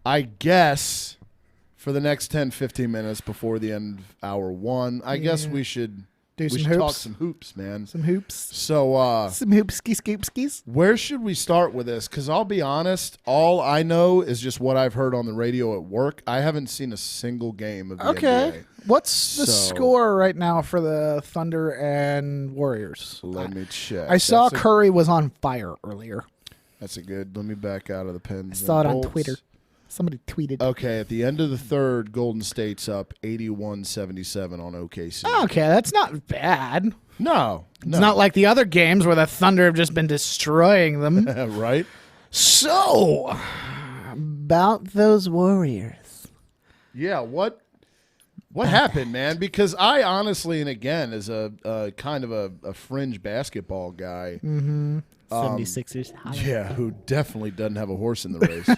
E: I guess for the next 10, 15 minutes before the end of hour one, I guess we should talk some hoops, man.
F: Some hoops.
E: So
F: some hoopskis.
E: Where should we start with this? Because I'll be honest, all I know is just what I've heard on the radio at work. I haven't seen a single game of the NBA.
F: What's the score right now for the Thunder and Warriors?
E: Let me check.
F: I saw Curry was on fire earlier.
E: That's a good. Let me back out of the Pens.
F: I saw it on Twitter. Somebody tweeted.
E: Okay, at the end of the third, Golden State's up 81-77 on OKC.
F: Okay, that's not bad.
E: No.
F: It's not like the other games where the Thunder have just been destroying them.
E: Right?
F: So, about those Warriors.
E: Yeah, what happened, man? Because I honestly, and again, as a kind of a fringe basketball guy,
F: 76ers.
E: yeah, who definitely doesn't have a horse in the race.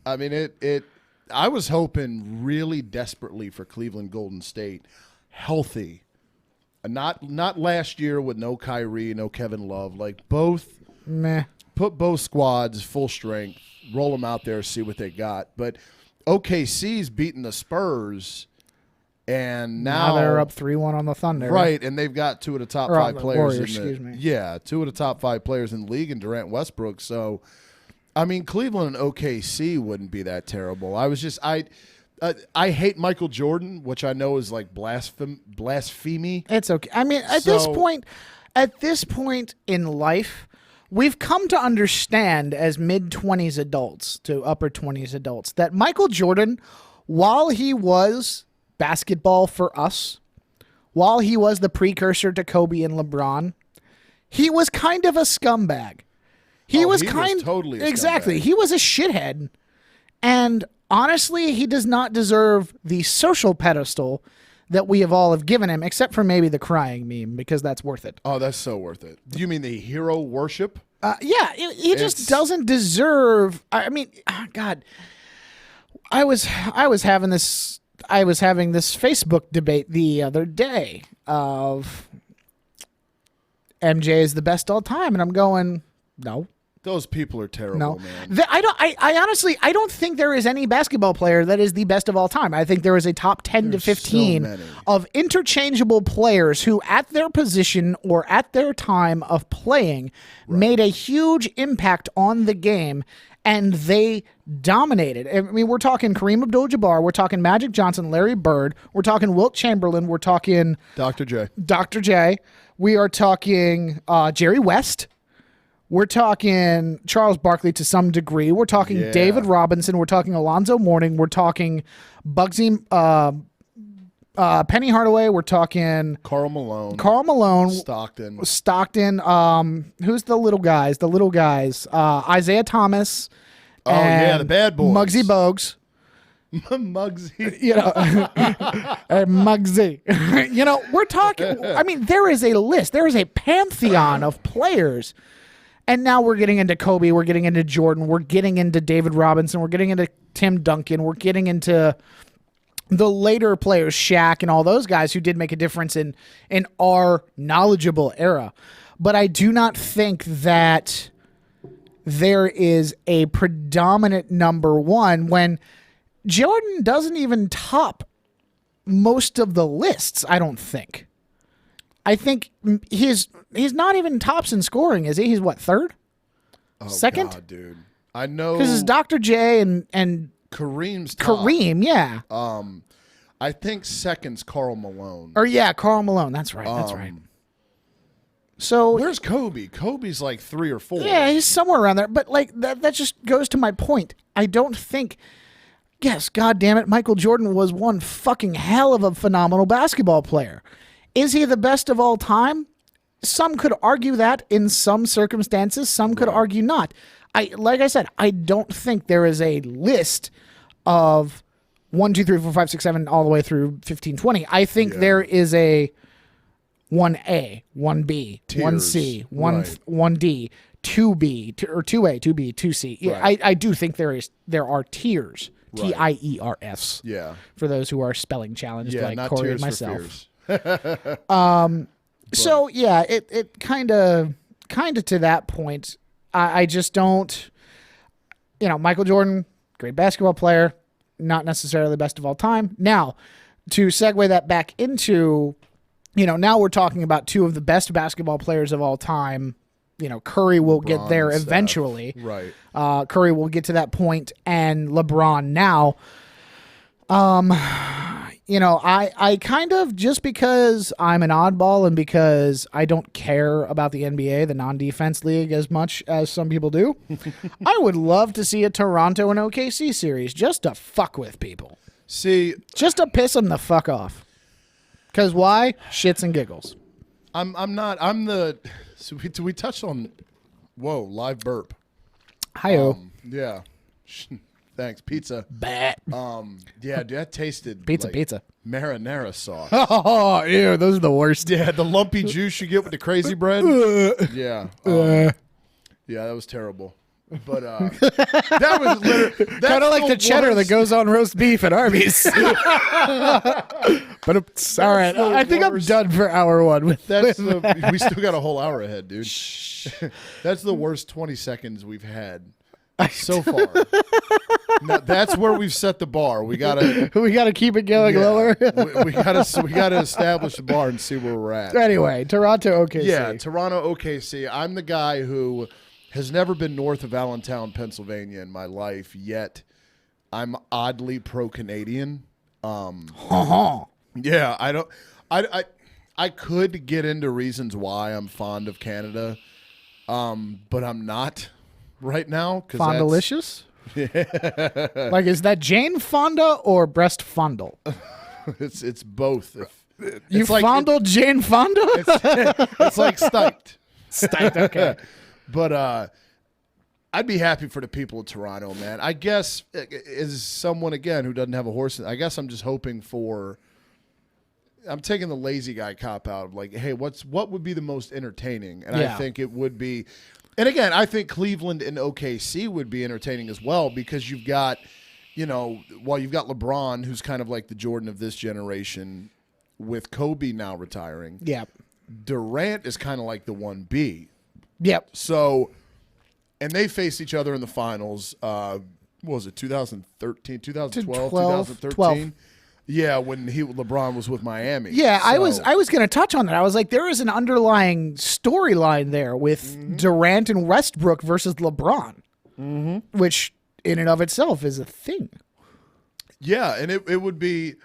E: I mean, I was hoping really desperately for Cleveland Golden State healthy. Not last year with no Kyrie, no Kevin Love. Like both, put both squads full strength, roll them out there, see what they got. But OKC's beating the Spurs, and now
F: they're up 3-1 on the Thunder.
E: Right, and they've got two of the top
F: Or on
E: five
F: the
E: players.
F: Warriors,
E: Yeah, two of the top 5 players in the league, and Durant, Westbrook. So, I mean, Cleveland and OKC wouldn't be that terrible. I hate Michael Jordan, which I know is like blasphemy.
F: It's okay. I mean, at this point in life, we've come to understand as mid-20s adults to upper 20s adults that Michael Jordan, while he was basketball for us, while he was the precursor to Kobe and LeBron, he was kind of a scumbag. He was
E: totally a
F: exactly.
E: scumbag.
F: He was a shithead, and honestly, he does not deserve the social pedestal that we have given him, except for maybe the crying meme, because that's worth it.
E: Oh, that's so worth it. Do you mean the hero worship?
F: Yeah, he just doesn't deserve. I mean, God, I was having this Facebook debate the other day of MJ is the best all time, and I'm going, no.
E: Those people are terrible,
F: No,
E: man.
F: I honestly don't think there is any basketball player that is the best of all time. I think there is a top 10 to 15
E: so
F: of interchangeable players who, at their position or at their time of playing, made a huge impact on the game, and they dominated. I mean, we're talking Kareem Abdul-Jabbar, we're talking Magic Johnson, Larry Bird, we're talking Wilt Chamberlain, we're talking
E: Dr.
F: J. We are talking Jerry West. We're talking Charles Barkley to some degree. We're talking David Robinson. We're talking Alonzo Mourning. We're talking Bugsy Penny Hardaway. We're talking
E: Karl Malone.
F: Stockton. Who's the little guys? Isaiah Thomas.
E: Oh, yeah, the bad boys.
F: Muggsy Bogues.
E: Muggsy.
F: Muggsy. We're talking. I mean, there is a list. There is a pantheon of players. And now we're getting into Kobe, we're getting into Jordan, we're getting into David Robinson, we're getting into Tim Duncan, we're getting into the later players, Shaq and all those guys who did make a difference in our knowledgeable era. But I do not think that there is a predominant number one when Jordan doesn't even top most of the lists, I don't think. I think he's not even tops in scoring, is he? He's what, third?
E: Oh,
F: second?
E: God, dude. I know.
F: Because it's Dr. J and
E: Kareem's top.
F: Kareem, yeah.
E: I think second's Karl Malone.
F: Or yeah, Karl Malone. That's right. That's right. So
E: where's Kobe? Kobe's like 3 or 4.
F: Yeah, he's somewhere around there. But like that just goes to my point. I don't think. Yes, God damn it, Michael Jordan was one fucking hell of a phenomenal basketball player. Is he the best of all time? Some could argue that in some circumstances. Some could argue not. Like I said, I don't think there is a list of 1, 2, 3, 4, 5, 6, 7 all the way through 15, 20. I think there is a 1A, 1B,
E: Tiers.
F: 1C, 1D, 2B, or 2A, 2B, 2C. Yeah,
E: Right.
F: I do think there are tiers.
E: Right.
F: TIERS.
E: Yeah.
F: For those who are spelling challenged,
E: Yeah,
F: like
E: not
F: Corey and
E: tears for
F: myself.
E: fears.
F: So yeah, it kind of to that point, I just don't. Michael Jordan, great basketball player, not necessarily the best of all time. Now, to segue that back into, now we're talking about two of the best basketball players of all time. Curry will get there
E: Steph.
F: eventually.
E: Right.
F: Curry will get to that point, and LeBron now. you know, I kind of, just because I'm an oddball and because I don't care about the NBA, the non-defense league, as much as some people do, I would love to see a Toronto and OKC series just to fuck with people.
E: See,
F: just to piss them the fuck off. Because why? Shits and giggles.
E: I'm the. So we touched on. Whoa, live burp.
F: Hi-yo.
E: Yeah. Thanks, pizza.
F: Bat.
E: Yeah, dude, that tasted
F: Pizza.
E: marinara sauce.
F: Oh, ew, those are the worst.
E: Yeah, the lumpy juice you get with the crazy bread. Yeah. Yeah, that was terrible. But that was literally
F: kind of like the cheddar that goes on roast beef at Arby's. But it's all right. I think I'm done for hour one with that.
E: We still got a whole hour ahead, dude. That's the worst 20 seconds we've had so far. No, that's where we've set the bar. We gotta
F: keep it going lower.
E: we gotta establish the bar and see where we're at.
F: Anyway, Toronto, OKC.
E: Yeah, Toronto, OKC. I'm the guy who has never been north of Allentown, Pennsylvania in my life, yet I'm oddly pro-Canadian. Yeah, I could get into reasons why I'm fond of Canada, but I'm not right now.
F: Fondalicious? Yeah. Like, is that Jane Fonda or breast fondle?
E: It's both.
F: You fondled Jane Fonda?
E: It's like stiked.
F: Stiked, okay.
E: But I'd be happy for the people of Toronto, man. I guess, as someone, again, who doesn't have a horse, I guess I'm just hoping for – I'm taking the lazy guy cop out of, like, hey, what would be the most entertaining? And I think it would be – and, again, I think Cleveland and OKC would be entertaining as well, because you've got, you've got LeBron, who's kind of like the Jordan of this generation, with Kobe now retiring.
F: Yeah.
E: Durant is kind of like the 1B.
F: Yep.
E: So, and they faced each other in the finals. What was it, 2013, 2012, 2013?
F: 12.
E: Yeah, when LeBron was with Miami.
F: Yeah,
E: so,
F: I was going to touch on that. I was like, there is an underlying storyline there with Durant and Westbrook versus LeBron, which in and of itself is a thing.
E: Yeah, and it would be,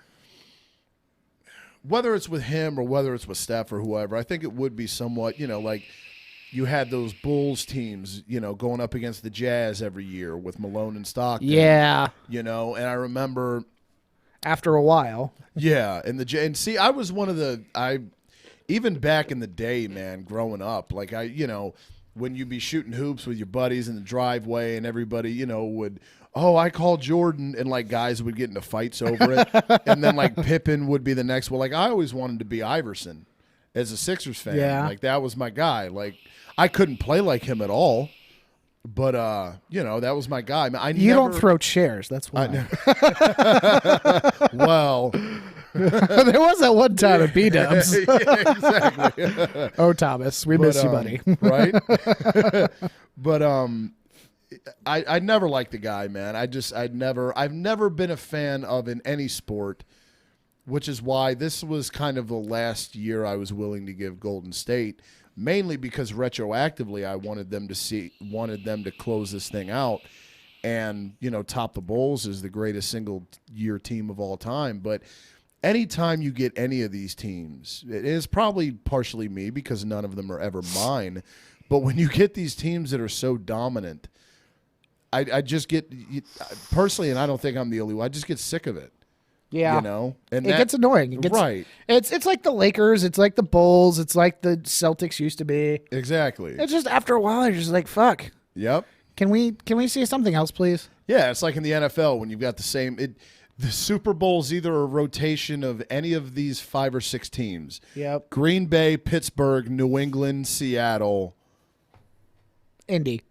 E: whether it's with him or whether it's with Steph or whoever, I think it would be somewhat, like, you had those Bulls teams, going up against the Jazz every year with Malone and Stockton.
F: Yeah.
E: And I remember
F: after a while.
E: Yeah, and see, I was one of even back in the day, man, growing up, like when you'd be shooting hoops with your buddies in the driveway and everybody, would, I call Jordan, and like guys would get into fights over it. And then like Pippen would be the next one. Like I always wanted to be Iverson as a Sixers fan.
F: Yeah.
E: Like that was my guy. Like I couldn't play like him at all. But that was my guy.
F: You don't throw chairs, that's why.
E: Well,
F: there was that one time at B-Dubs.
E: Yeah, exactly.
F: Oh, Thomas, we miss you, buddy.
E: Right? But I never liked the guy, man. I've never been a fan of in any sport, which is why this was kind of the last year I was willing to give Golden State. Mainly because retroactively I wanted them to close this thing out and, top the Bulls as the greatest single-year team of all time. But anytime you get any of these teams, it is probably partially me because none of them are ever mine. But when you get these teams that are so dominant, I just get – personally, and I don't think I'm the only one, I just get sick of it.
F: Yeah,
E: and
F: it gets annoying.
E: Right.
F: It's like the Lakers. It's like the Bulls. It's like the Celtics used to be.
E: Exactly.
F: It's just after a while, you're just like, fuck.
E: Yep.
F: Can we see something else, please?
E: Yeah, it's like in the NFL when you've got the same. The Super Bowl's either a rotation of any of these 5 or 6 teams.
F: Yep.
E: Green Bay, Pittsburgh, New England, Seattle,
F: Indy.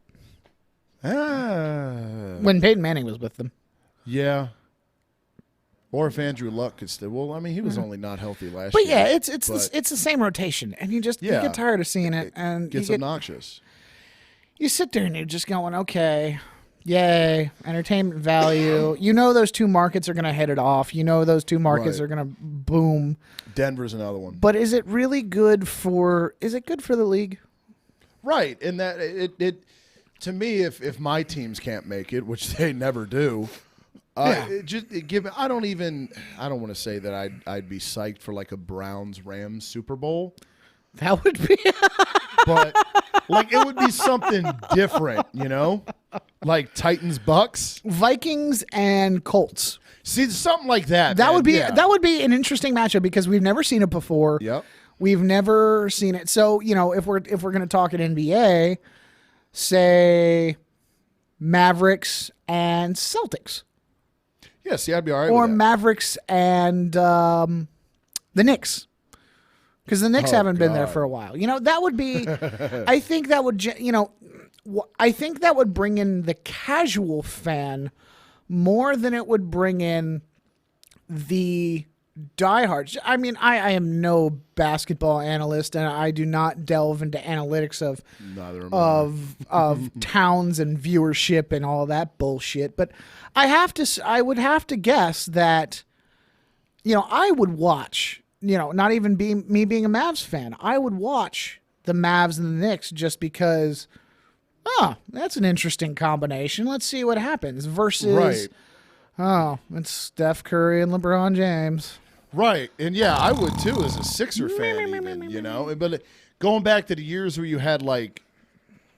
E: When
F: When Peyton Manning was with them.
E: Yeah. Or if Andrew Luck could still, well, I mean, he was only not healthy last
F: But
E: year.
F: yeah, it's the same rotation, and you get tired of seeing it, and
E: it gets obnoxious.
F: You sit there and you're just going, okay, yay, entertainment value. Those two markets are going to hit it off. Those two markets
E: Right.
F: are going to boom.
E: Denver's another one.
F: But is it really good for? Is it good for the league?
E: Right, and that it to me, if my teams can't make it, which they never do. I don't want to say that I'd be psyched for like a Browns-Rams Super Bowl,
F: That would be.
E: but like it would be something different, you know? Like Titans-Bucks.
F: Vikings and Colts.
E: See, something like that.
F: That
E: man.
F: would be
E: Yeah.
F: that would be an interesting matchup because we've never seen it before.
E: Yep.
F: We've never seen it. So, if we're going to talk at NBA, say Mavericks and Celtics.
E: Yeah, see, I'd be all right
F: Or
E: with that.
F: Mavericks and the Knicks. Because the Knicks
E: Oh,
F: haven't been there
E: God.
F: for a while. That would be, I think that would, I think that would bring in the casual fan more than it would bring in the diehards. I mean, I am no basketball analyst, and I do not delve into analytics
E: Neither am I.
F: of towns and viewership and all that bullshit. But I would have to guess that, I would watch. Not even me being a Mavs fan, I would watch the Mavs and the Knicks just because. Oh, that's an interesting combination. Let's see what happens. Versus,
E: Right.
F: oh, it's Steph Curry and LeBron James.
E: Right. And yeah, I would too as a Sixer fan even, But going back to the years where you had like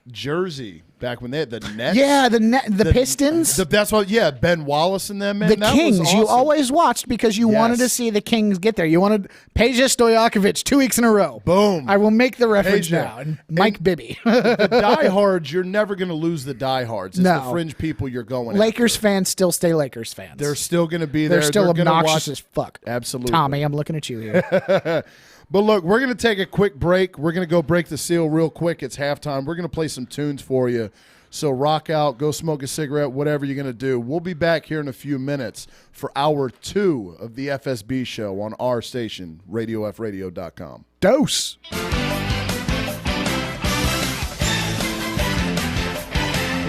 E: Jersey back when they had the Nets.
F: Yeah, the Pistons.
E: That's what, yeah, Ben Wallace and them, man.
F: The
E: that
F: Kings,
E: was
F: you
E: awesome.
F: always watched because you wanted to
E: Yes.
F: see the Kings get there. You wanted Peja Stojakovic 2 weeks in a row.
E: Boom.
F: I will make the reference
E: Peja.
F: now. And Mike Bibby.
E: The diehards, you're never going to lose the diehards. It's
F: No.
E: the fringe people you're going
F: Lakers fans still stay Lakers fans.
E: They're still going to be there.
F: They're still
E: gonna
F: obnoxious
E: watch-
F: as fuck.
E: Absolutely.
F: Tommy, I'm looking at you here.
E: But look, we're going to take a quick break. We're going to go break the seal real quick. It's halftime. We're going to play some tunes for you. So rock out, go smoke a cigarette, whatever you're going to do. We'll be back here in a few minutes for hour 2 of the FSB show on our station, radiofradio.com.
F: Dose.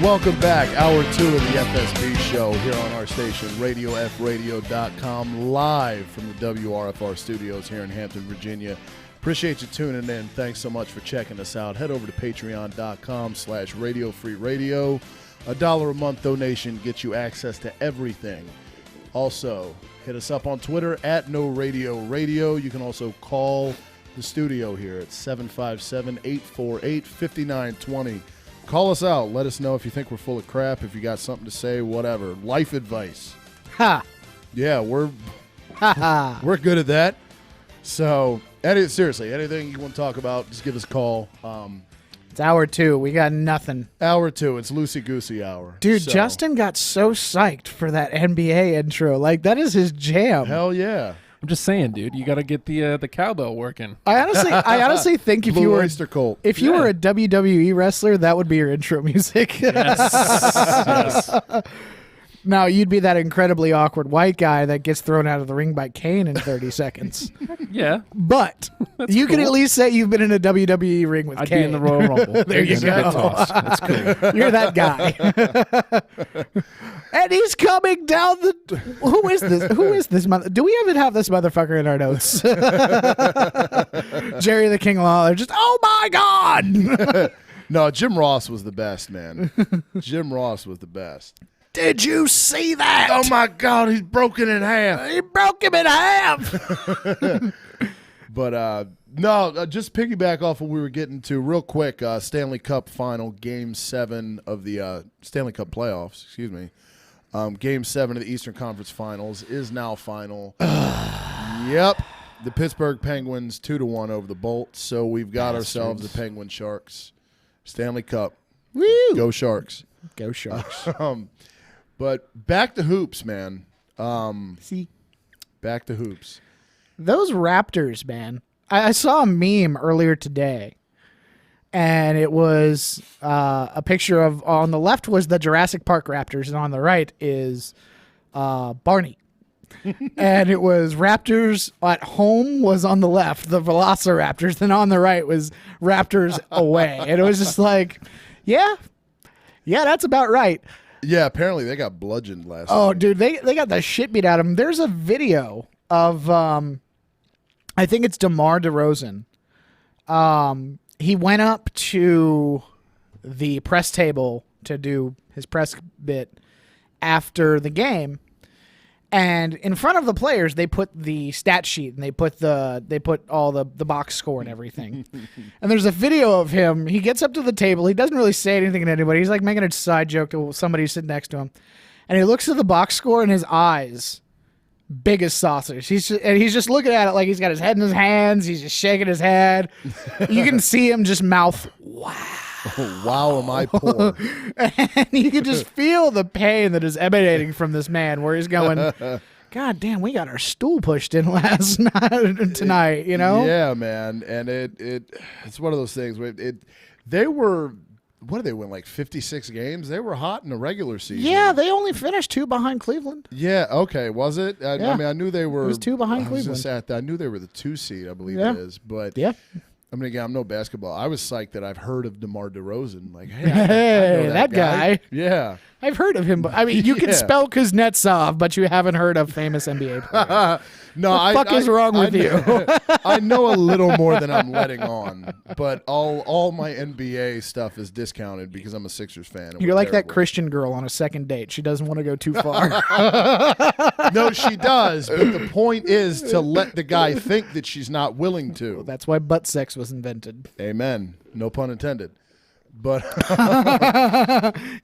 E: Welcome back. Hour 2 of the FSB show here on our station, radiofradio.com, live from the WRFR studios here in Hampton, Virginia. Appreciate you tuning in. Thanks so much for checking us out. Head over to patreon.com/radiofreeradio. $1 a month donation gets you access to everything. Also, hit us up on Twitter at NoRadioRadio. You can also call the studio here at 757-848-5920. Call us out. Let us know if you think we're full of crap, if you got something to say, whatever. Life advice.
F: Ha.
E: Yeah, we're
F: Ha ha.
E: we're good at that. So, seriously, anything you want to talk about, just give us a call.
F: It's hour 2. We got nothing.
E: Hour 2, it's loosey-goosey hour.
F: Dude,
E: So,
F: Justin got so psyched for that NBA intro. Like, that is his jam.
E: Hell yeah.
H: I'm just saying, dude. You got to get the cowbell working.
F: I honestly think if
E: Blue
F: you were
E: Oyster Cult.
F: if you were a WWE wrestler, that would be your intro music.
H: Yes.
F: Now you'd be that incredibly awkward white guy that gets thrown out of the ring by Kane in 30 seconds.
H: Yeah.
F: But you can
H: cool.
F: at least say you've been in a WWE ring with
H: I'd
F: Kane.
H: be in the Royal Rumble.
F: There you
H: Just get
F: go.
H: tossed. That's cool.
F: You're that guy. And he's coming down the. Who is this? Who is this mother? Do we even have this motherfucker in our notes? Jerry the King Lawler. Just oh my god!
E: No, Jim Ross was the best, man. Jim Ross was the best.
F: Did you see that?
E: Oh, my God, he's broken in half.
F: He broke him in half.
E: But, no, just piggyback off what we were getting to real quick. Stanley Cup final, Game 7 of the Stanley Cup playoffs, excuse me. Game 7 of the Eastern Conference Finals is now final. Yep. The Pittsburgh Penguins 2-1 over the Bolts. So we've got ourselves the Penguin Sharks. Stanley Cup.
F: Woo!
E: Go Sharks.
F: Go Sharks.
E: But back to hoops, man.
F: See,
E: Back to hoops.
F: those Raptors, man. I saw a meme earlier today, and it was a picture of on the left was the Jurassic Park Raptors, and on the right is Barney. And it was Raptors at home was on the left, the Velociraptors, and on the right was Raptors away. And it was just like, yeah, that's about right.
E: Yeah, apparently they got bludgeoned last
F: Oh,
E: night.
F: dude, they got the shit beat out of them. There's a video of, I think it's DeMar DeRozan. He went up to the press table to do his press bit after the game, And in front of the players, they put the stat sheet and they put all the box score and everything. And there's a video of him. He gets up to the table. He doesn't really say anything to anybody. He's like making a side joke to somebody sitting next to him. And he looks at the box score and his eyes, big as saucers. He's just looking at it like he's got his head in his hands. He's just shaking his head. You can see him just mouth, wow.
E: Oh, wow, am I poor?
F: And you can just feel the pain that is emanating from this man where he's going, God damn, we got our stool pushed in last night tonight, you know?
E: Yeah, man. And it's one of those things where they were, what did they win, like 56 games? They were hot in the regular season.
F: Yeah, they only finished 2 behind Cleveland.
E: Yeah, okay, was it? I mean, I knew they were.
F: It was 2 behind Cleveland.
E: I knew they were the 2 seed, I believe
F: Yeah.
E: it is. But
F: Yeah.
E: I mean, again, I'm no basketball. I was psyched that I've heard of DeMar DeRozan. Like, hey, I
F: Hey,
E: know
F: that guy.
E: Yeah.
F: I've heard of him, but I mean, you can
E: Yeah.
F: spell Kuznetsov, but you haven't heard of famous NBA players.
E: No,
F: What the fuck is wrong with you?
E: I know a little more than I'm letting on, but all my NBA stuff is discounted because I'm a Sixers fan. and
F: You're
E: we're
F: like that
E: terrible.
F: Christian girl on a second date. She doesn't want to go too far.
E: No, she does, but the point is to let the guy think that she's not willing to.
F: That's why butt sex was invented.
E: Amen. No pun intended. But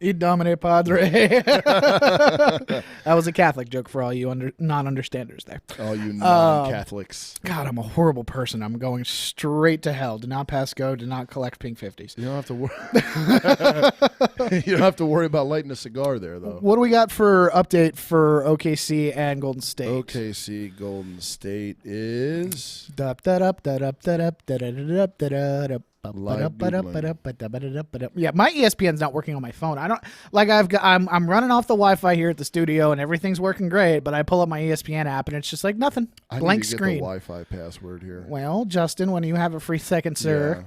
F: You dominate, Padre. That was a Catholic joke for all you non-understanders there.
E: all you non-Catholics,
F: God, I'm a horrible person. I'm going straight to hell. Do not pass go. Do not collect pink 50s.
E: you don't have to worry. You don't have to worry about lighting a cigar there, though.
F: What do we got for update for OKC and Golden State?
E: OKC Golden State is
F: Yeah, my ESPN's not working on my phone. I don't like I'm running off the Wi-Fi here at the studio and everything's working great, but I pull up my ESPN app and it's just like nothing.
E: I
F: Blank
E: need to
F: screen.
E: Get the Wi-Fi password here.
F: Well, Justin, when you have a free second, sir.
E: Yeah.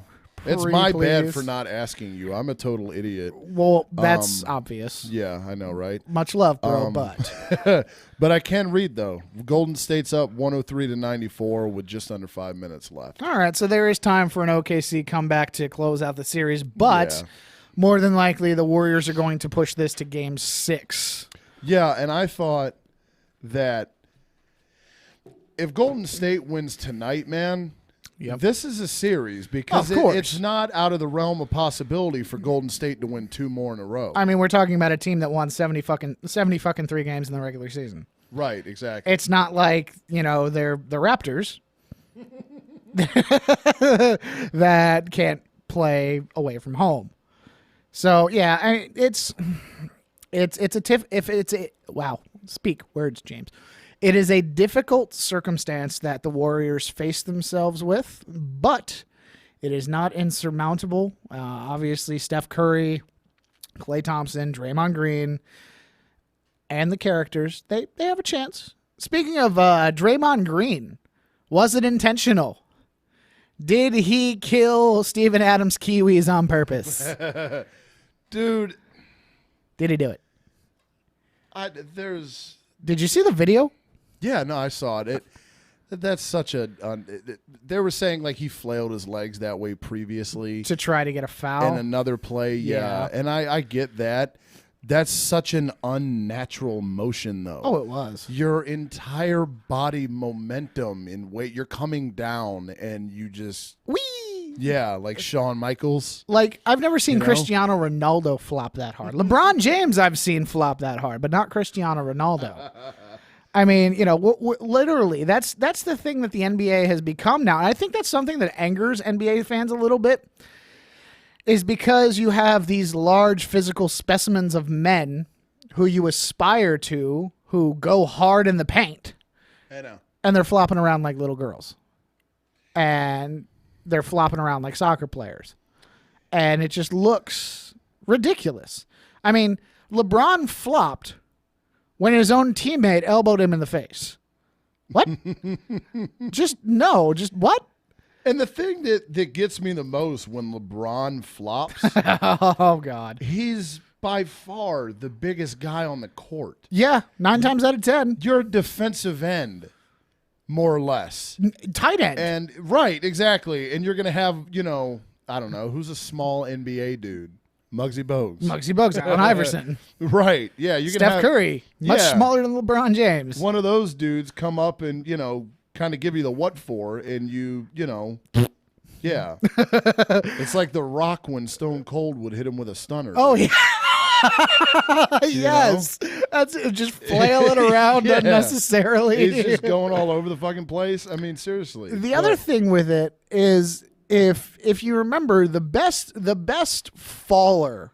E: It's my bad
F: please.
E: for not asking you. I'm a total idiot.
F: Well, that's obvious.
E: Yeah, I know, right?
F: Much love, bro, but
E: But I can read though. Golden State's up 103-94 with just under 5 minutes left.
F: all right, so there is time for an OKC comeback to close out the series, but
E: Yeah.
F: more than likely the Warriors are going to push this to Game 6.
E: Yeah, and I thought that if Golden State wins tonight, man, this is a series because
F: Of course.
E: it's not out of the realm of possibility for Golden State to win 2 more in a row.
F: I mean, we're talking about a team that won 70 fucking 3 games in the regular season.
E: Right, exactly.
F: It's not like, they're the Raptors that can't play away from home. So, yeah, it's a tiff if it's a wow, speak words, James. It is a difficult circumstance that the Warriors face themselves with, but it is not insurmountable. Obviously, Steph Curry, Klay Thompson, Draymond Green, and the characters, they have a chance. Speaking of Draymond Green, was it intentional? Did he kill Steven Adams' Kiwis on purpose?
E: Dude,
F: Did he do it?
E: there's
F: Did you see the video?
E: Yeah, no, I saw it. That's such a. They were saying like he flailed his legs that way previously
F: To try to get a foul?
E: in another play. Yeah, and I get that. That's such an unnatural motion, though.
F: Oh, it was.
E: Your entire body momentum in weight. You're coming down, and you just
F: Whee!
E: yeah, like Shawn Michaels.
F: Like, I've never seen
E: know?
F: Cristiano Ronaldo flop that hard. LeBron James I've seen flop that hard, but not Cristiano Ronaldo. I mean, literally, that's the thing that the NBA has become now. And I think that's something that angers NBA fans a little bit, is because you have these large physical specimens of men who you aspire to, who go hard in the paint,
E: I know.
F: and they're flopping around like little girls. And they're flopping around like soccer players. And it just looks ridiculous. I mean, LeBron flopped when his own teammate elbowed him in the face. What? Just what?
E: And the thing that gets me the most when LeBron flops,
F: Oh, God.
E: he's by far the biggest guy on the court.
F: Yeah, 9 times out of 10.
E: You're a defensive end, more or less.
F: Tight end.
E: And right, exactly. And you're going to have, I don't know, who's a small NBA dude? Muggsy Bogues.
F: Muggsy Bogues, Allen Iverson,
E: Right. Yeah. You can
F: Steph
E: have
F: Curry, much
E: Yeah.
F: smaller than LeBron James.
E: one of those dudes come up and, kind of give you the what for, and yeah. It's like The Rock when Stone Cold would hit him with a stunner.
F: Oh yeah. Yes, that's it, just flailing around
E: Yeah.
F: unnecessarily.
E: He's just going all over the fucking place. I mean, seriously.
F: The other thing with it is if you remember the best faller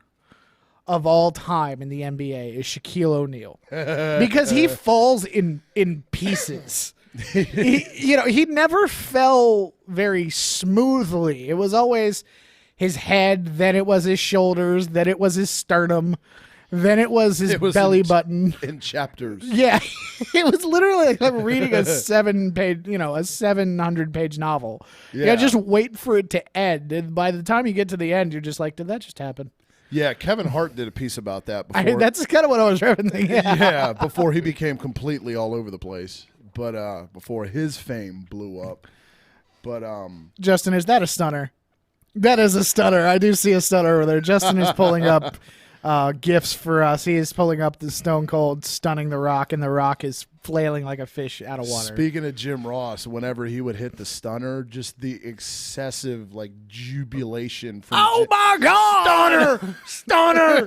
F: of all time in the NBA is Shaquille O'Neal because he falls in pieces. He never fell very smoothly. It was always his head, then it was his shoulders, then it was his sternum, then it was his belly button.
E: In chapters.
F: Yeah, it was literally like reading a 700-page novel.
E: Yeah.
F: Just wait for it to end, and by the time you get to the end, you're just like, did that just happen?
E: Yeah, Kevin Hart did a piece about that before.
F: That's kind of what I was referencing.
E: Yeah, before he became completely all over the place. But before his fame blew up. But
F: Justin, is that a stunner? That is a stunner. I do see a stunner over there. Justin is pulling up gifts for us. He is pulling up the Stone Cold stunning The Rock, and The Rock is flailing like a fish out of water.
E: Speaking of Jim Ross, whenever he would hit the stunner, just the excessive jubilation from
F: my God!
E: Stunner!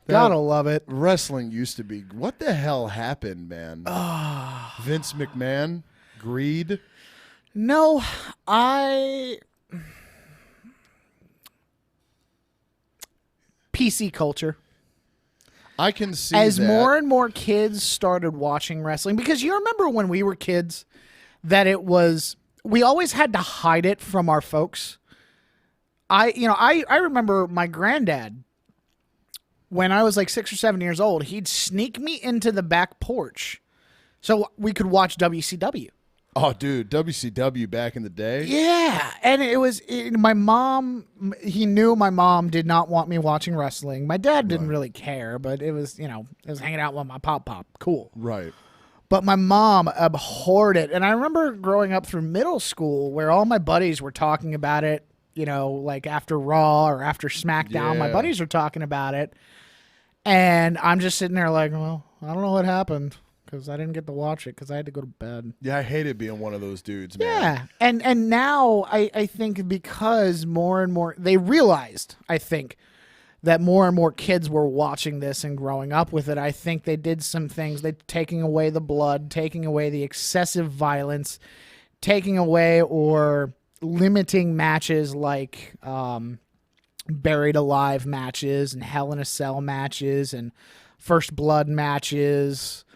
F: Gotta love it.
E: Wrestling used to be. What the hell happened, man? Vince McMahon, greed.
F: No, PC culture.
E: I can see
F: As
E: that.
F: more and more kids started watching wrestling, because you remember when we were kids that we always had to hide it from our folks. I remember my granddad, when I was like 6 or 7 years old, he'd sneak me into the back porch so we could watch WCW.
E: Oh, dude, WCW back in the day.
F: Yeah, and my mom. He knew my mom did not want me watching wrestling. My dad didn't really care, but it was it was hanging out with my pop. Cool.
E: Right.
F: But my mom abhorred it, and I remember growing up through middle school where all my buddies were talking about it. Like after Raw or after SmackDown, my
E: Yeah.
F: buddies were talking about it, and I'm just sitting there like, well, I don't know what happened. Because I didn't get to watch it because I had to go to bed.
E: Yeah, I hated being one of those dudes, man.
F: Yeah, and now I think because more and more they realized, I think, that more and more kids were watching this and growing up with it. I think they did some things, taking away the blood, taking away the excessive violence, taking away or limiting matches like buried alive matches and Hell in a Cell matches and First Blood matches.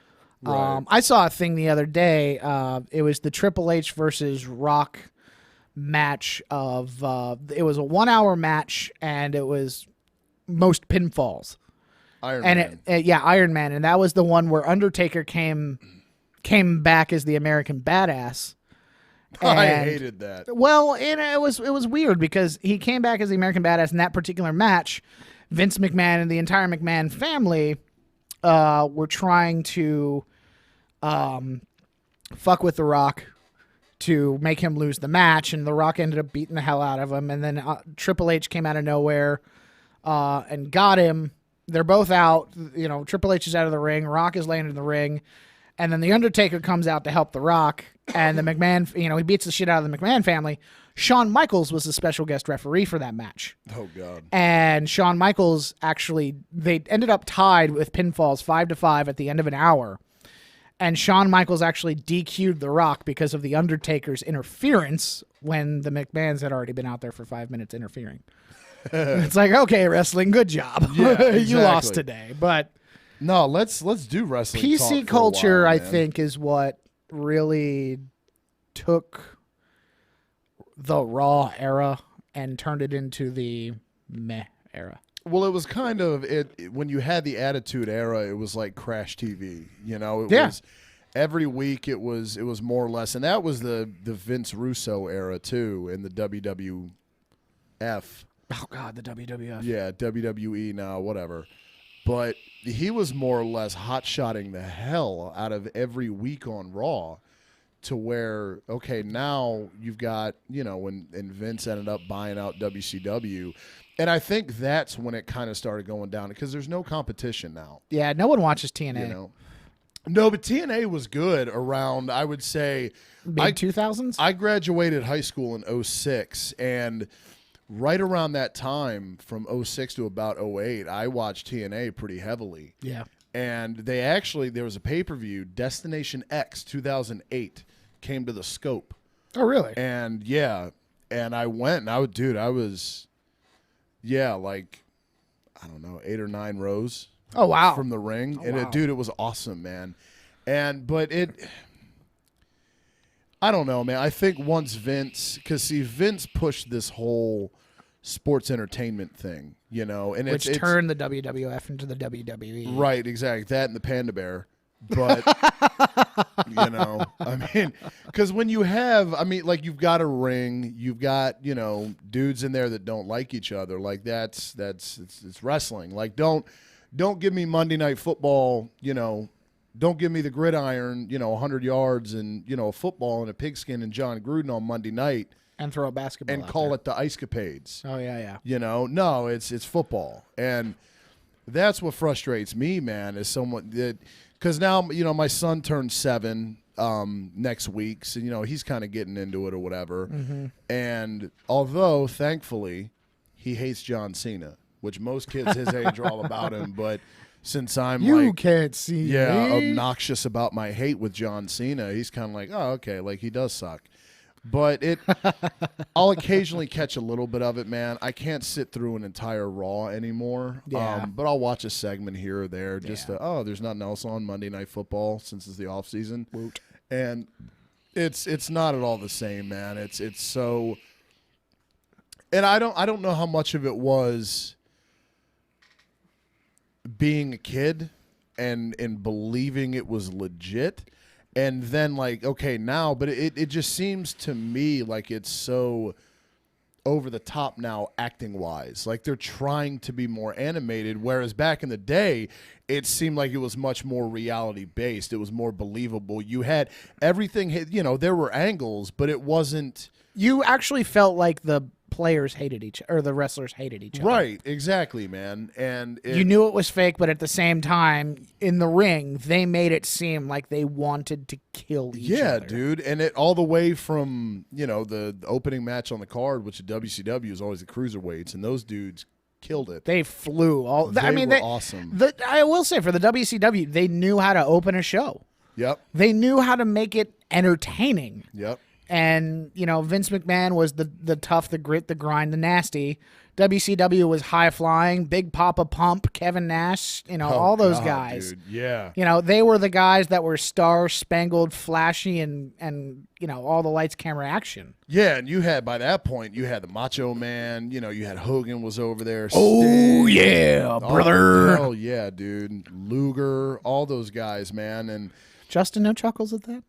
E: Right.
F: I saw a thing the other day. It was the Triple H versus Rock match of it was a 1 hour match and it was most pinfalls.
E: Iron
F: And
E: Man.
F: Iron Man, and that was the one where Undertaker came back as the American Badass.
E: I
F: And-
E: hated that.
F: Well, and it was weird because he came back as the American Badass in that particular match. Vince McMahon and the entire McMahon family were trying to fuck with The Rock to make him lose the match, and The Rock ended up beating the hell out of him. And then Triple H came out of nowhere and got him. They're both out. Triple H is out of the ring. Rock is laying in the ring. And then the Undertaker comes out to help The Rock. And the McMahon, he beats the shit out of the McMahon family. Shawn Michaels was the special guest referee for that match.
E: Oh, God.
F: And Shawn Michaels they ended up tied with pinfalls 5-5 at the end of an hour. And Shawn Michaels actually DQ'd The Rock because of the Undertaker's interference when the McMahons had already been out there for 5 minutes interfering. It's like, okay, wrestling, good job.
E: Yeah,
F: You lost
E: exactly.
F: today. But
E: No, let's do wrestling. talk
F: PC
E: for a
F: culture,
E: while,
F: I
E: man.
F: think, is what really took the Raw era and turned it into the meh era.
E: Well, it was kind of when you had the Attitude Era. It was like Crash TV. It
F: Yeah.
E: was every week. It was more or less, and that was the Vince Russo era too, in the WWF.
F: Oh, God, the WWF.
E: Yeah, WWE now, whatever. But he was more or less hot-shotting the hell out of every week on Raw to where, okay, now you've got, and Vince ended up buying out WCW. And I think that's when it kind of started going down because there's no competition now.
F: Yeah, no one watches TNA.
E: No, but TNA was good around, I would say.
F: Mid-2000s?
E: I graduated high school in 06, and right around that time, from 06 to about 08, I watched TNA pretty heavily.
F: Yeah.
E: And there was a pay-per-view, Destination X 2008, came to the Scope.
F: Oh, really?
E: And, and I went, and I was, like, I don't know, 8 or 9 rows.
F: Oh, wow.
E: From the ring.
F: Oh,
E: and,
F: wow.
E: Dude, it was awesome, man. But I don't know, man. I think once Vince pushed this whole sports entertainment thing, and
F: which turned the WWF into the WWE.
E: Right, exactly. That and the Panda Bear. But, I mean, because when you have, like you've got a ring, you've got, dudes in there that don't like each other. Like it's wrestling. Like don't give me Monday Night Football, don't give me the gridiron, 100 yards and, a football and a pigskin and John Gruden on Monday night.
F: And throw a basketball
E: and
F: out
E: call
F: there.
E: it the Ice Capades.
F: Oh, yeah.
E: No, it's football. And that's what frustrates me, man, is someone that – because now, my son turns 7 next week. So, he's kind of getting into it or whatever.
F: Mm-hmm.
E: And although, thankfully, he hates John Cena, which most kids his age are all about him. But since I'm
F: can't see me.
E: obnoxious about my hate with John Cena, he's kind of like, oh, okay, like he does suck. But I'll occasionally catch a little bit of it, man. I can't sit through an entire Raw anymore.
F: Yeah.
E: But I'll watch a segment here or there. Just there's nothing else on Monday Night Football since it's the off season.
F: Woot.
E: And it's not at all the same, man. It's so. And I don't know how much of it was being a kid and believing it was legit. And then, like, okay, now, but it just seems to me like it's so over the top now acting-wise. Like, they're trying to be more animated, whereas back in the day, it seemed like it was much more reality-based. It was more believable. You had everything, there were angles, but it wasn't...
F: You actually felt like the players hated the wrestlers hated each other.
E: Right, exactly, man. And
F: you knew it was fake, but at the same time, in the ring, they made it seem like they wanted to kill each other.
E: Yeah, dude. And it all the way from, the opening match on the card, which at WCW is always the cruiserweights, and those dudes killed it.
F: They flew.
E: They were awesome.
F: I will say, for the WCW, they knew how to open a show.
E: Yep.
F: They knew how to make it entertaining.
E: Yep.
F: And, Vince McMahon was the tough, the grit, the grind, the nasty. WCW was high-flying, Big Papa Pump, Kevin Nash, all those guys.
E: Dude. Yeah.
F: They were the guys that were star-spangled, flashy, and all the lights, camera, action.
E: Yeah, and by that point, you had the Macho Man, you had Hogan was over there.
F: Oh,
E: Sting,
F: yeah, brother.
E: Hell yeah, dude. Luger, all those guys, man. And
F: Justin, no chuckles at that?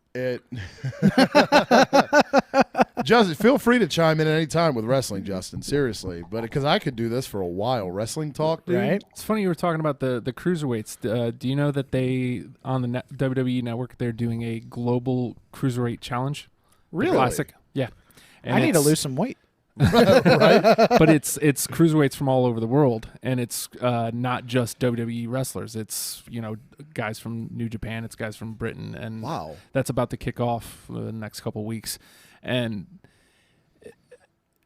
E: Justin, feel free to chime in at any time with wrestling, Justin. Seriously, but because I could do this for a while, wrestling talk, dude.
F: Right?
H: It's funny you were talking about the cruiserweights. Do you know that they on the WWE Network they're doing a global cruiserweight challenge?
F: Really?
H: The classic, yeah. And
F: I need to lose some weight.
E: Right?
H: But it's cruiserweights from all over the world, and it's not just WWE wrestlers. It's guys from New Japan, it's guys from Britain, and
E: Wow.
H: that's about to kick off the next couple weeks. And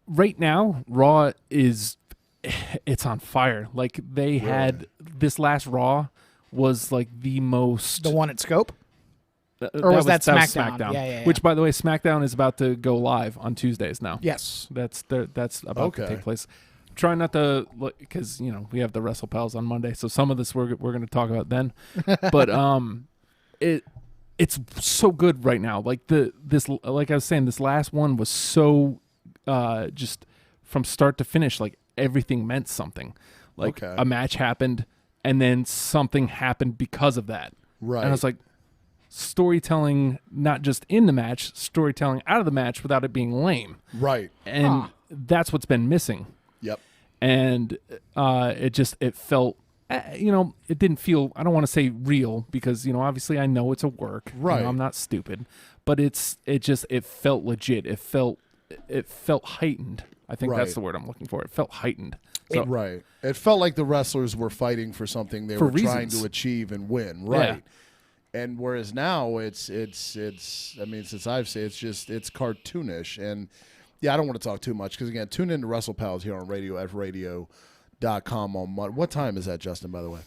H: right now, Raw it's on fire. Like they had this last Raw was like the most
F: The one at Scope? Or was that SmackDown? Yeah.
H: Which, by the way, SmackDown is about to go live on Tuesdays now.
F: Yes.
H: That's about to take place. Try not to, because we have the Wrestle Pals on Monday, so some of this we're going to talk about then. But it's so good right now. Like like I was saying, this last one was so just from start to finish, like everything meant something. Like a match happened, and then something happened because of that.
E: Right.
H: And I was like, storytelling not just in the match, storytelling out of the match without it being lame.
E: Right.
H: And that's what's been missing.
E: Yep.
H: And it felt it didn't feel, I don't want to say real because, obviously I know it's a work.
E: Right.
H: I'm not stupid. But it felt legit. It felt heightened. I think that's
E: Right.
H: the word I'm looking for. It felt heightened. So,
E: Right. It felt like the wrestlers were fighting for something they
H: For
E: were trying
H: reasons.
E: to achieve and win. Right. And whereas now it's I mean, since I've said it's cartoonish. And yeah, I don't want to talk too much because again, tune in to Wrestle Pals here on radio.com on Monday. What time is that, Justin, by the way?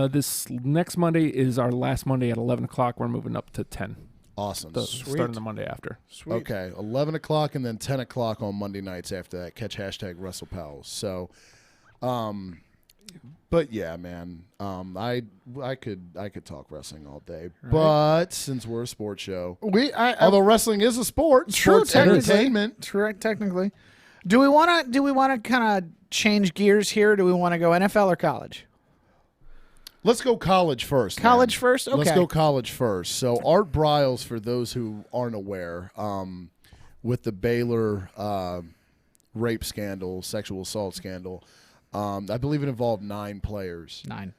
H: This next Monday is our last Monday at 11 o'clock. We're moving up to 10.
E: Awesome.
H: Starting the Monday after.
F: Sweet.
E: Okay, 11 o'clock and then 10 o'clock on Monday nights after that. Catch hashtag WrestlePals. So, but yeah, man, I could talk wrestling all day, but since we're a sports show, although wrestling is a sport, sports entertainment.
F: Technically. Do we want to kind of change gears here? Do we want to go NFL or college?
E: Let's go college first.
F: College
E: man.
F: first? Okay.
E: Let's go college first. So Art Briles, for those who aren't aware, with the Baylor rape scandal, sexual assault scandal, I believe it involved 9 players.
F: 9.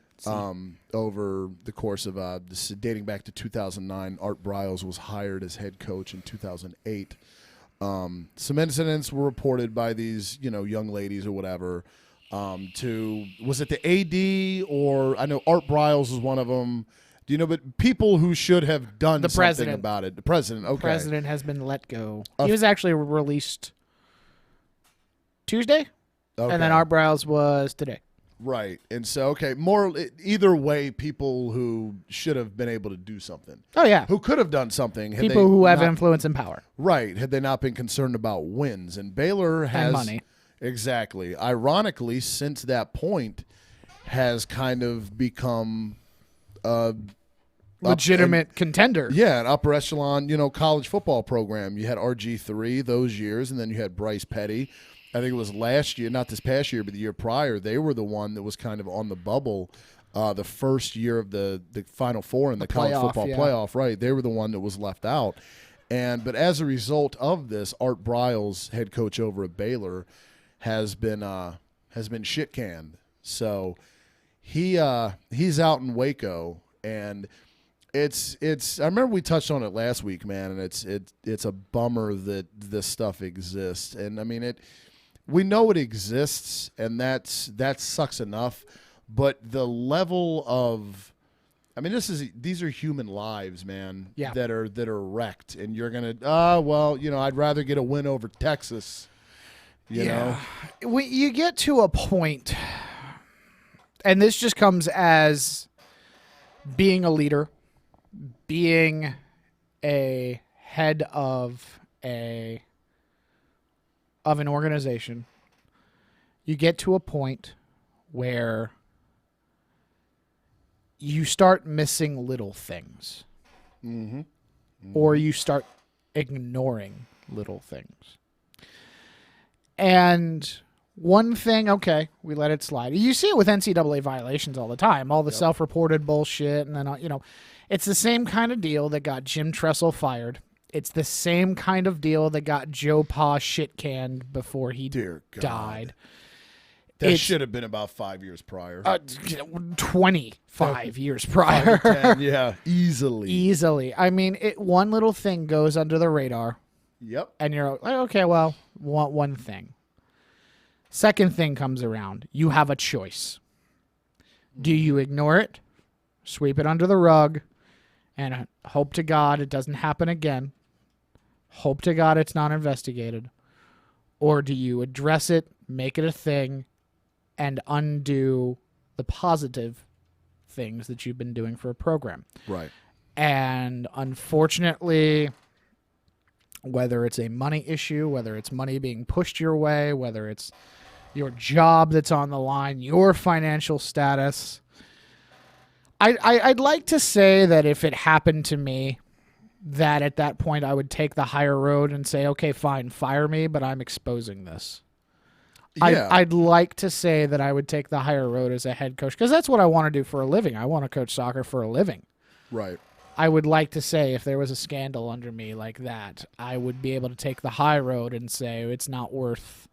E: Over the course of this, dating back to 2009, Art Briles was hired as head coach in 2008. Some incidents were reported by these, young ladies or whatever. Was it the AD or I know Art Briles was one of them. Do you know? But people who should have done something about it. The president. Okay.
F: The president has been let go. He was actually released Tuesday, and then Art Briles was today.
E: Right, and so either way, people who should have been able to do something.
F: Oh yeah,
E: who could have done something.
F: People who have influence and power.
E: Right, had they not been concerned about wins, and Baylor has
F: and money.
E: Exactly. Ironically, since that point, has kind of become a
F: legitimate contender.
E: Yeah, an upper echelon, college football program. You had RG3 those years, and then you had Bryce Petty. I think it was last year, not this past year, but the year prior. They were the one that was kind of on the bubble the first year of the Final Four in the college football playoff. Right, they were the one that was left out. But as a result of this, Art Briles, head coach over at Baylor, has been shit canned. So he's out in Waco, and it's I remember we touched on it last week, man, and it's a bummer that this stuff exists. And I mean we know it exists, and that sucks enough, but the level of these are human lives, man, that are wrecked, and you're gonna I'd rather get a win over Texas. You know?
F: When you get to a point, and this just comes as being a leader, being a head of an organization, you get to a point where you start missing little things. Mm-hmm. Or you start ignoring little things. And one thing, we let it slide. You see it with NCAA violations all the time, all the self-reported bullshit. And then, it's the same kind of deal that got Jim Tressel fired. It's the same kind of deal that got Joe Pa shit-canned before he died.
E: That should have been about 5 years prior.
F: 25 years prior.
E: 10, yeah, easily.
F: Easily. I mean, one little thing goes under the radar.
E: Yep.
F: And you're like, okay, well, one thing. Second thing comes around. You have a choice. Do you ignore it, sweep it under the rug, and hope to God it doesn't happen again? Hope to God it's not investigated. Or do you address it, make it a thing, and undo the positive things that you've been doing for a program?
E: Right.
F: And unfortunately, whether it's a money issue, whether it's money being pushed your way, whether it's your job that's on the line, your financial status, I'd like to say that if it happened to me, that at that point I would take the higher road and say, okay, fine, fire me, but I'm exposing this. Yeah. I'd like to say that I would take the higher road as a head coach, because that's what I want to do for a living. I want to coach soccer for a living.
E: Right.
F: I would like to say if there was a scandal under me like that, I would be able to take the high road and say it's not worth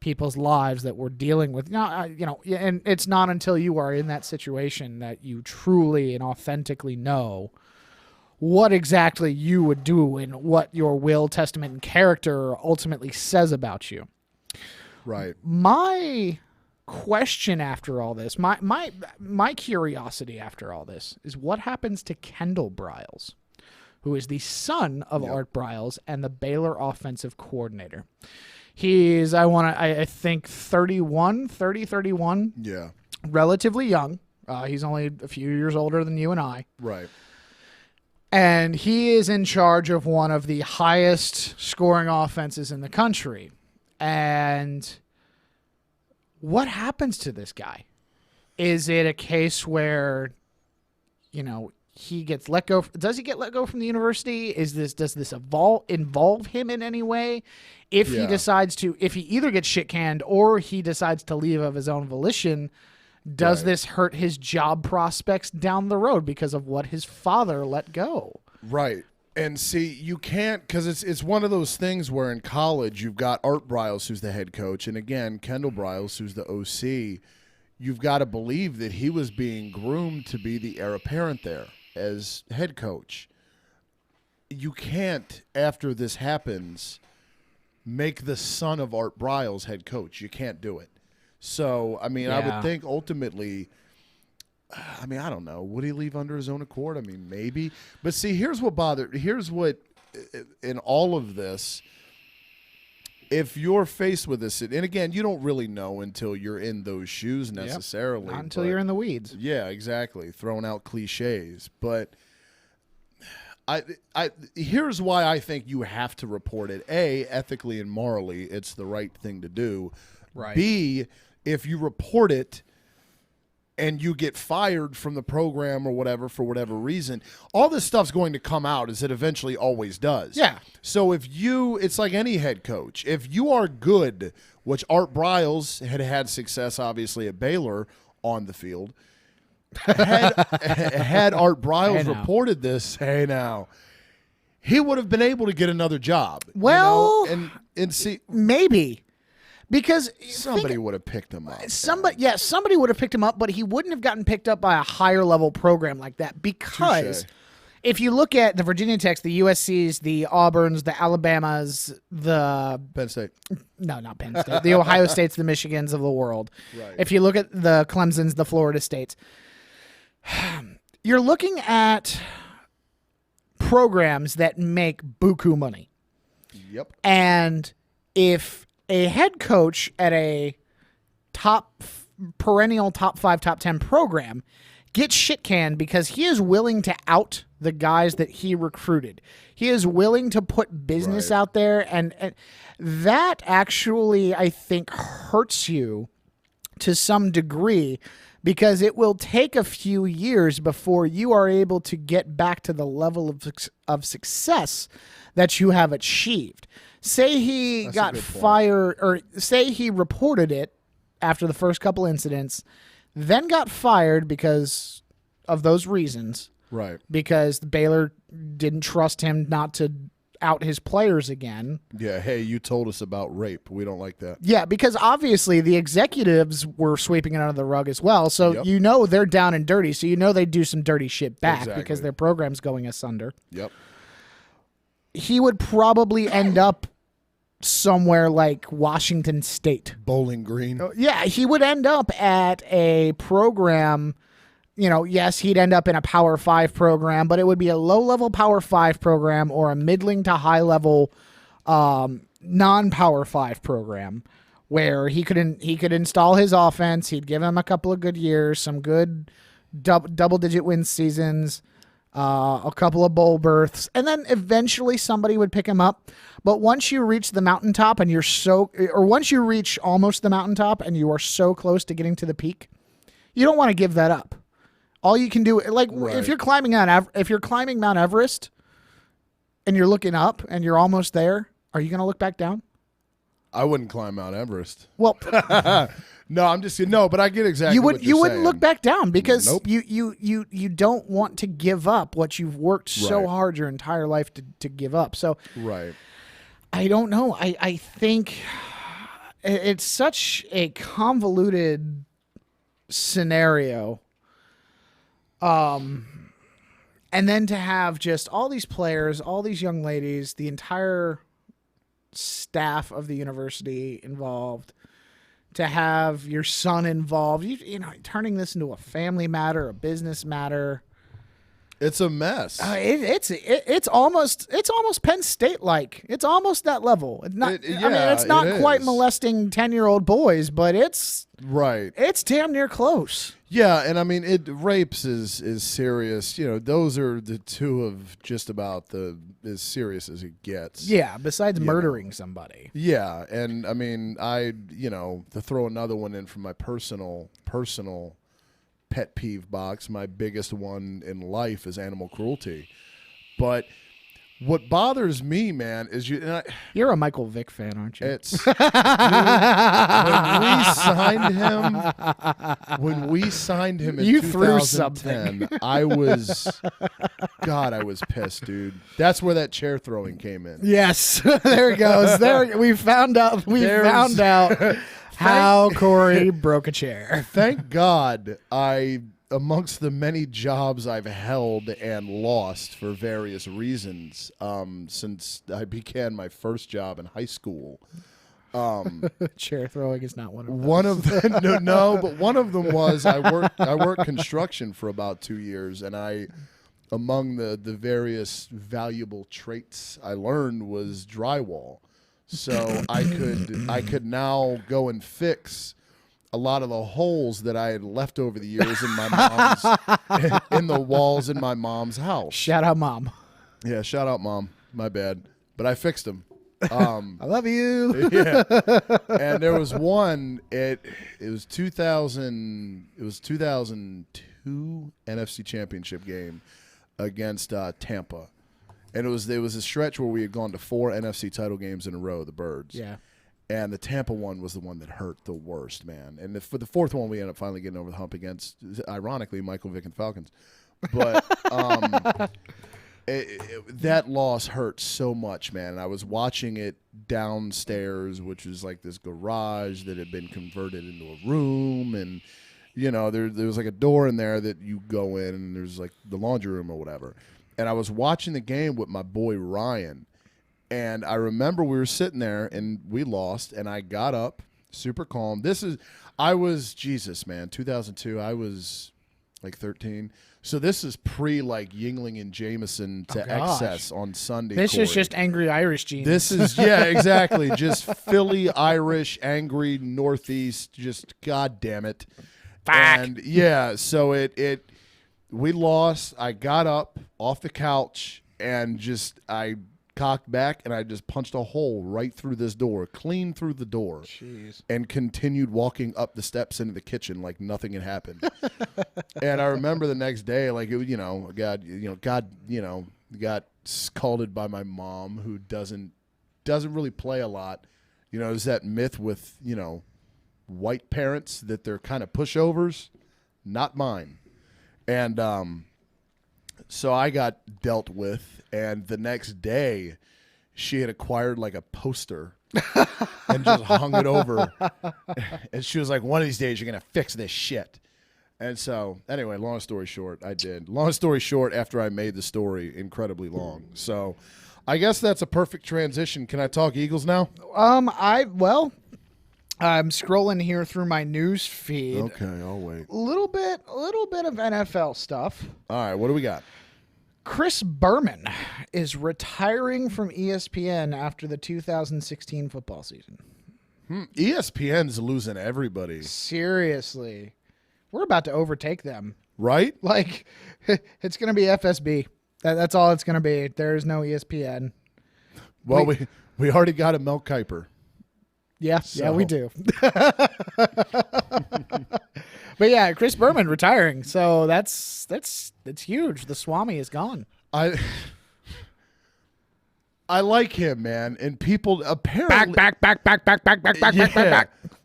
F: people's lives that we're dealing with. Now, and it's not until you are in that situation that you truly and authentically know what exactly you would do and what your will, testament, and character ultimately says about you.
E: Right.
F: My question after all this, my curiosity after all this is what happens to Kendall Briles, who is the son of Art Briles and the Baylor offensive coordinator. He's, I think 31.
E: Yeah.
F: Relatively young. He's only a few years older than you and I.
E: Right.
F: And he is in charge of one of the highest scoring offenses in the country. And what happens to this guy? Is it a case where, he gets let go? Does he get let go from the university? Does this involve him in any way? If he decides to, if he either gets shit canned or he decides to leave of his own volition, does this hurt his job prospects down the road because of what his father let go?
E: Right. And see, you can't, because it's one of those things where in college you've got Art Briles, who's the head coach, and again, Kendall Briles, who's the OC. You've got to believe that he was being groomed to be the heir apparent there as head coach. You can't, after this happens, make the son of Art Briles head coach. You can't do it. So, I mean, I would think ultimately, I don't know. Would he leave under his own accord? I mean, maybe. But see, here's what, in all of this, if you're faced with this, and again, you don't really know until you're in those shoes necessarily.
F: Not until you're in the weeds.
E: Yeah, exactly. Throwing out cliches. But here's why I think you have to report it. A, ethically and morally, it's the right thing to do.
F: Right.
E: B, if you report it and you get fired from the program or whatever for whatever reason, all this stuff's going to come out, as it eventually always does.
F: Yeah.
E: So it's like any head coach. If you are good, which Art Briles had success, obviously, at Baylor on the field, had Art Briles reported this, he would have been able to get another job.
F: Well,
E: and see,
F: maybe. Because
E: somebody would have picked him up.
F: Somebody would have picked him up, but he wouldn't have gotten picked up by a higher level program like that. Because if you look at the Virginia Techs, the USCs, the Auburns, the Alabamas, the
E: Penn State.
F: No, not Penn State. The Ohio States, the Michigans of the world.
E: Right.
F: If you look at the Clemsons, the Florida States, you're looking at programs that make buku money.
E: Yep.
F: And if a head coach at a perennial top 5, top 10 program gets shit canned because he is willing to out the guys that he recruited. He is willing to put business out there, and that actually, I think, hurts you to some degree, because it will take a few years before you are able to get back to the level of success that you have achieved. Say he got fired, or say he reported it after the first couple incidents, then got fired because of those reasons.
E: Right.
F: Because Baylor didn't trust him not to out his players again.
E: Yeah, hey, you told us about rape. We don't like that.
F: Yeah, because obviously the executives were sweeping it under the rug as well. So you know they're down and dirty. So you know they do some dirty shit back because their program's going asunder.
E: Yep.
F: He would probably end up somewhere like Washington State.
E: Bowling Green.
F: Yeah, he would end up at a program. Yes, he'd end up in a Power 5 program, but it would be a low-level Power 5 program or a middling to high-level non-Power 5 program where he could install his offense. He'd give him a couple of good years, some good double-digit win seasons, a couple of bowl berths, and then eventually somebody would pick him up. But once you reach the mountaintop and once you reach almost the mountaintop and you are so close to getting to the peak, you don't want to give that up. All you can do, if you're climbing Mount Everest and you're looking up and you're almost there, are you going to look back down?
E: I wouldn't climb Mount Everest.
F: Well,
E: no, I'm just kidding. No, but I get exactly what you're
F: you wouldn't
E: saying.
F: look back down because you don't want to give up what you've worked so hard your entire life to give up. So
E: right.
F: I don't know. I think it's such a convoluted scenario. And then to have just all these players, all these young ladies, the entire staff of the university involved, to have your son involved, you know, turning this into a family matter, a business matter.
E: It's a mess.
F: It's almost Penn State like. It's almost that level. It's not. I mean, it's not quite molesting 10-year-old boys, but it's
E: right.
F: It's damn near close.
E: Yeah, and I mean, rapes is serious. You know, those are the two of just about as serious as it gets.
F: Yeah, besides murdering somebody.
E: Yeah, and I mean, to throw another one in from my personal pet peeve box, my biggest one in life is animal cruelty. But what bothers me, man, is
F: you're a Michael Vick fan, aren't you?
E: It's dude, when we signed him in
F: you
E: 2010,
F: threw something.
E: I was pissed, dude. That's where that chair throwing came in.
F: Yes, there it goes. We found out how Corey broke a chair.
E: Thank God amongst the many jobs I've held and lost for various reasons, since I began my first job in high school.
F: Chair throwing is not one of those.
E: One of them, no, but one of them was I worked construction for about 2 years, and among the various valuable traits I learned was drywall. So I could now go and fix a lot of the holes that I had left over the years in my mom's in the walls in my mom's house.
F: Shout out, Mom.
E: Yeah, shout out, Mom. My bad, but I fixed them.
F: I love you.
E: Yeah, and there was one. It was 2000. It was 2002 NFC Championship game against Tampa. And there was a stretch where we had gone to 4 NFC title games in a row, the Birds.
F: Yeah.
E: And the Tampa one was the one that hurt the worst, man. And for the fourth one, we ended up finally getting over the hump against, ironically, Michael Vick and Falcons. But that loss hurt so much, man. And I was watching it downstairs, which was like this garage that had been converted into a room. And, you know, there was like a door in there that you go in, and there's like the laundry room or whatever. And I was watching the game with my boy Ryan, and I remember we were sitting there and we lost, and I got up super calm. 2002, I was like 13. So this is pre like Yingling and Jameson to excess on Sunday.
F: This
E: Corey.
F: is just angry Irish genes.
E: This is, yeah, exactly. Just Philly, Irish, angry, Northeast, just God damn it.
F: Fuck.
E: And yeah, so we lost. I got up off the couch and I cocked back and I just punched a hole right through this door, clean through the door.
F: Jeez. And
E: continued walking up the steps into the kitchen like nothing had happened. And I remember the next day, like it, God got scolded by my mom, who doesn't really play a lot. You know, there's that myth with, white parents that they're kind of pushovers. Not mine. And so I got dealt with, and the next day she had acquired like a poster and just hung it over. And she was like, one of these days you're going to fix this shit. And so anyway, long story short, I did. Long story short, after I made the story incredibly long. So I guess that's a perfect transition. Can I talk Eagles now?
F: I'm scrolling here through my news feed.
E: Okay, I'll wait.
F: A little bit of NFL stuff.
E: All right, what do we got?
F: Chris Berman is retiring from ESPN after the 2016 football season.
E: ESPN's losing everybody.
F: Seriously. We're about to overtake them.
E: Right?
F: Like, it's going to be FSB. That's all it's going to be. There's no ESPN.
E: Well, we already got a Mel Kiper.
F: Yeah, we do. But yeah, Chris Berman retiring. So that's huge. The Swami is gone.
E: I like him, man. And people apparently
F: back.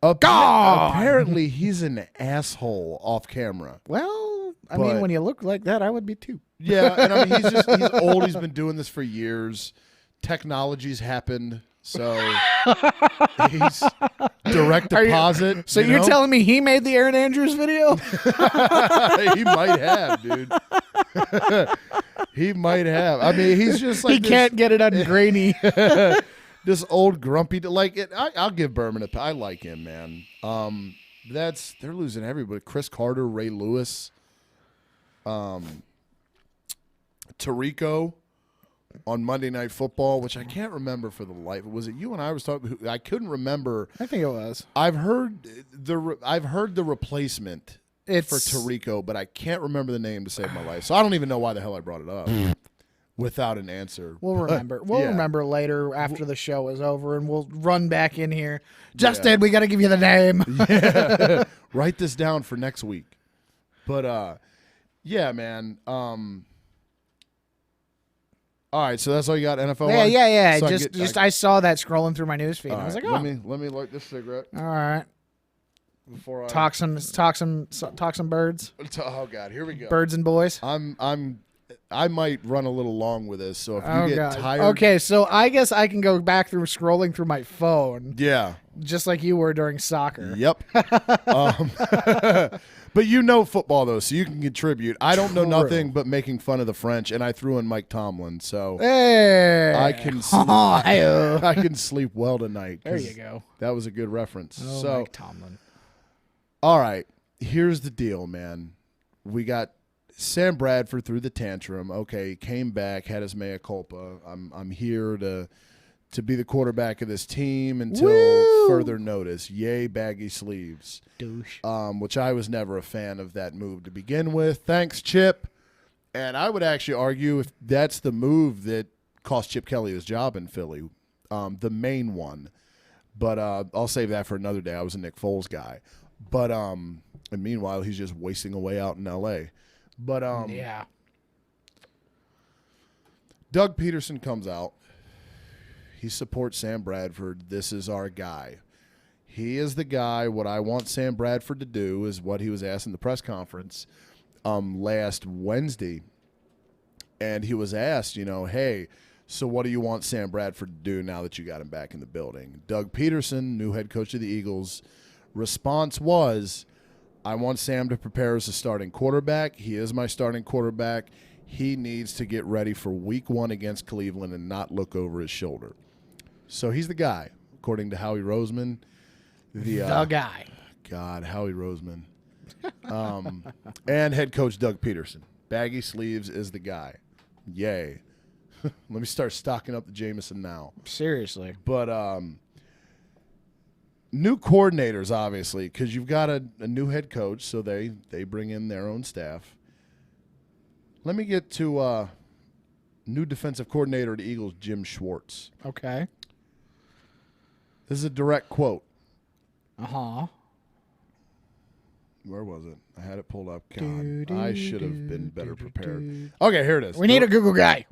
E: Apparently he's an asshole off camera.
F: Well, I mean, when you look like that, I would be too.
E: Yeah, and I mean he's old. He's been doing this for years. Technology's happened. So he's direct deposit.
F: So you're telling me he made the Aaron Andrews video?
E: He might have, dude. He might have. I mean, he's just like
F: he can't get it ungrainy.
E: This old grumpy. Like it, I'll give Berman I like him, man. They're losing everybody. Chris Carter, Ray Lewis, Tirico on Monday Night Football, which I can't remember for the life. Was it you and I was talking? I couldn't remember.
F: I think it was.
E: I've heard the replacement for Tirico, but I can't remember the name to save my life. So I don't even know why the hell I brought it up without an answer.
F: We'll remember. We'll remember later after the show is over, and we'll run back in here. Justin, we got to give you the name.
E: Yeah. Write this down for next week. But yeah, man. All right, so that's all you got, NFL?
F: Yeah.
E: So
F: I saw that scrolling through my newsfeed. I was
E: right,
F: like, oh.
E: let me light this cigarette
F: All right.
E: before I
F: Talk some birds.
E: Oh God, here we go.
F: Birds and boys.
E: I might run a little long with this, so if you get tired.
F: Okay, so I guess I can go back through scrolling through my phone.
E: Yeah.
F: Just like you were during soccer.
E: Yep. But you know football, though, so you can contribute. I don't know nothing but making fun of the French, and I threw in Mike Tomlin, so
F: hey.
E: I can sleep, I can sleep well tonight.
F: There you go.
E: That was a good reference.
F: Oh,
E: so,
F: Mike Tomlin.
E: All right, here's the deal, man. We got Sam Bradford threw the tantrum. Okay, came back, had his mea culpa. I'm here to be the quarterback of this team until further notice. Yay, baggy sleeves.
F: Douche.
E: Which I was never a fan of that move to begin with. Thanks, Chip. And I would actually argue if that's the move that cost Chip Kelly his job in Philly, the main one. But I'll save that for another day. I was a Nick Foles guy. But and meanwhile, he's just wasting away out in L.A. But
F: yeah.
E: Doug Peterson comes out. He supports Sam Bradford. This is our guy. He is the guy. What I want Sam Bradford to do is what he was asked in the press conference last Wednesday. And he was asked, hey, so what do you want Sam Bradford to do now that you got him back in the building? Doug Peterson, new head coach of the Eagles, response was, I want Sam to prepare as a starting quarterback. He is my starting quarterback. He needs to get ready for week 1 against Cleveland and not look over his shoulder. So he's the guy, according to Howie Roseman. The
F: guy.
E: God, Howie Roseman. And head coach Doug Peterson. Baggy sleeves is the guy. Yay. Let me start stocking up the Jameson now.
F: Seriously.
E: But new coordinators, obviously, because you've got a new head coach, so they bring in their own staff. Let me get to new defensive coordinator of the Eagles, Jim Schwartz.
F: Okay.
E: This is a direct quote.
F: Uh-huh.
E: Where was it? I had it pulled up. God, I should have been better prepared. Okay, here it is.
F: We need a Google guy.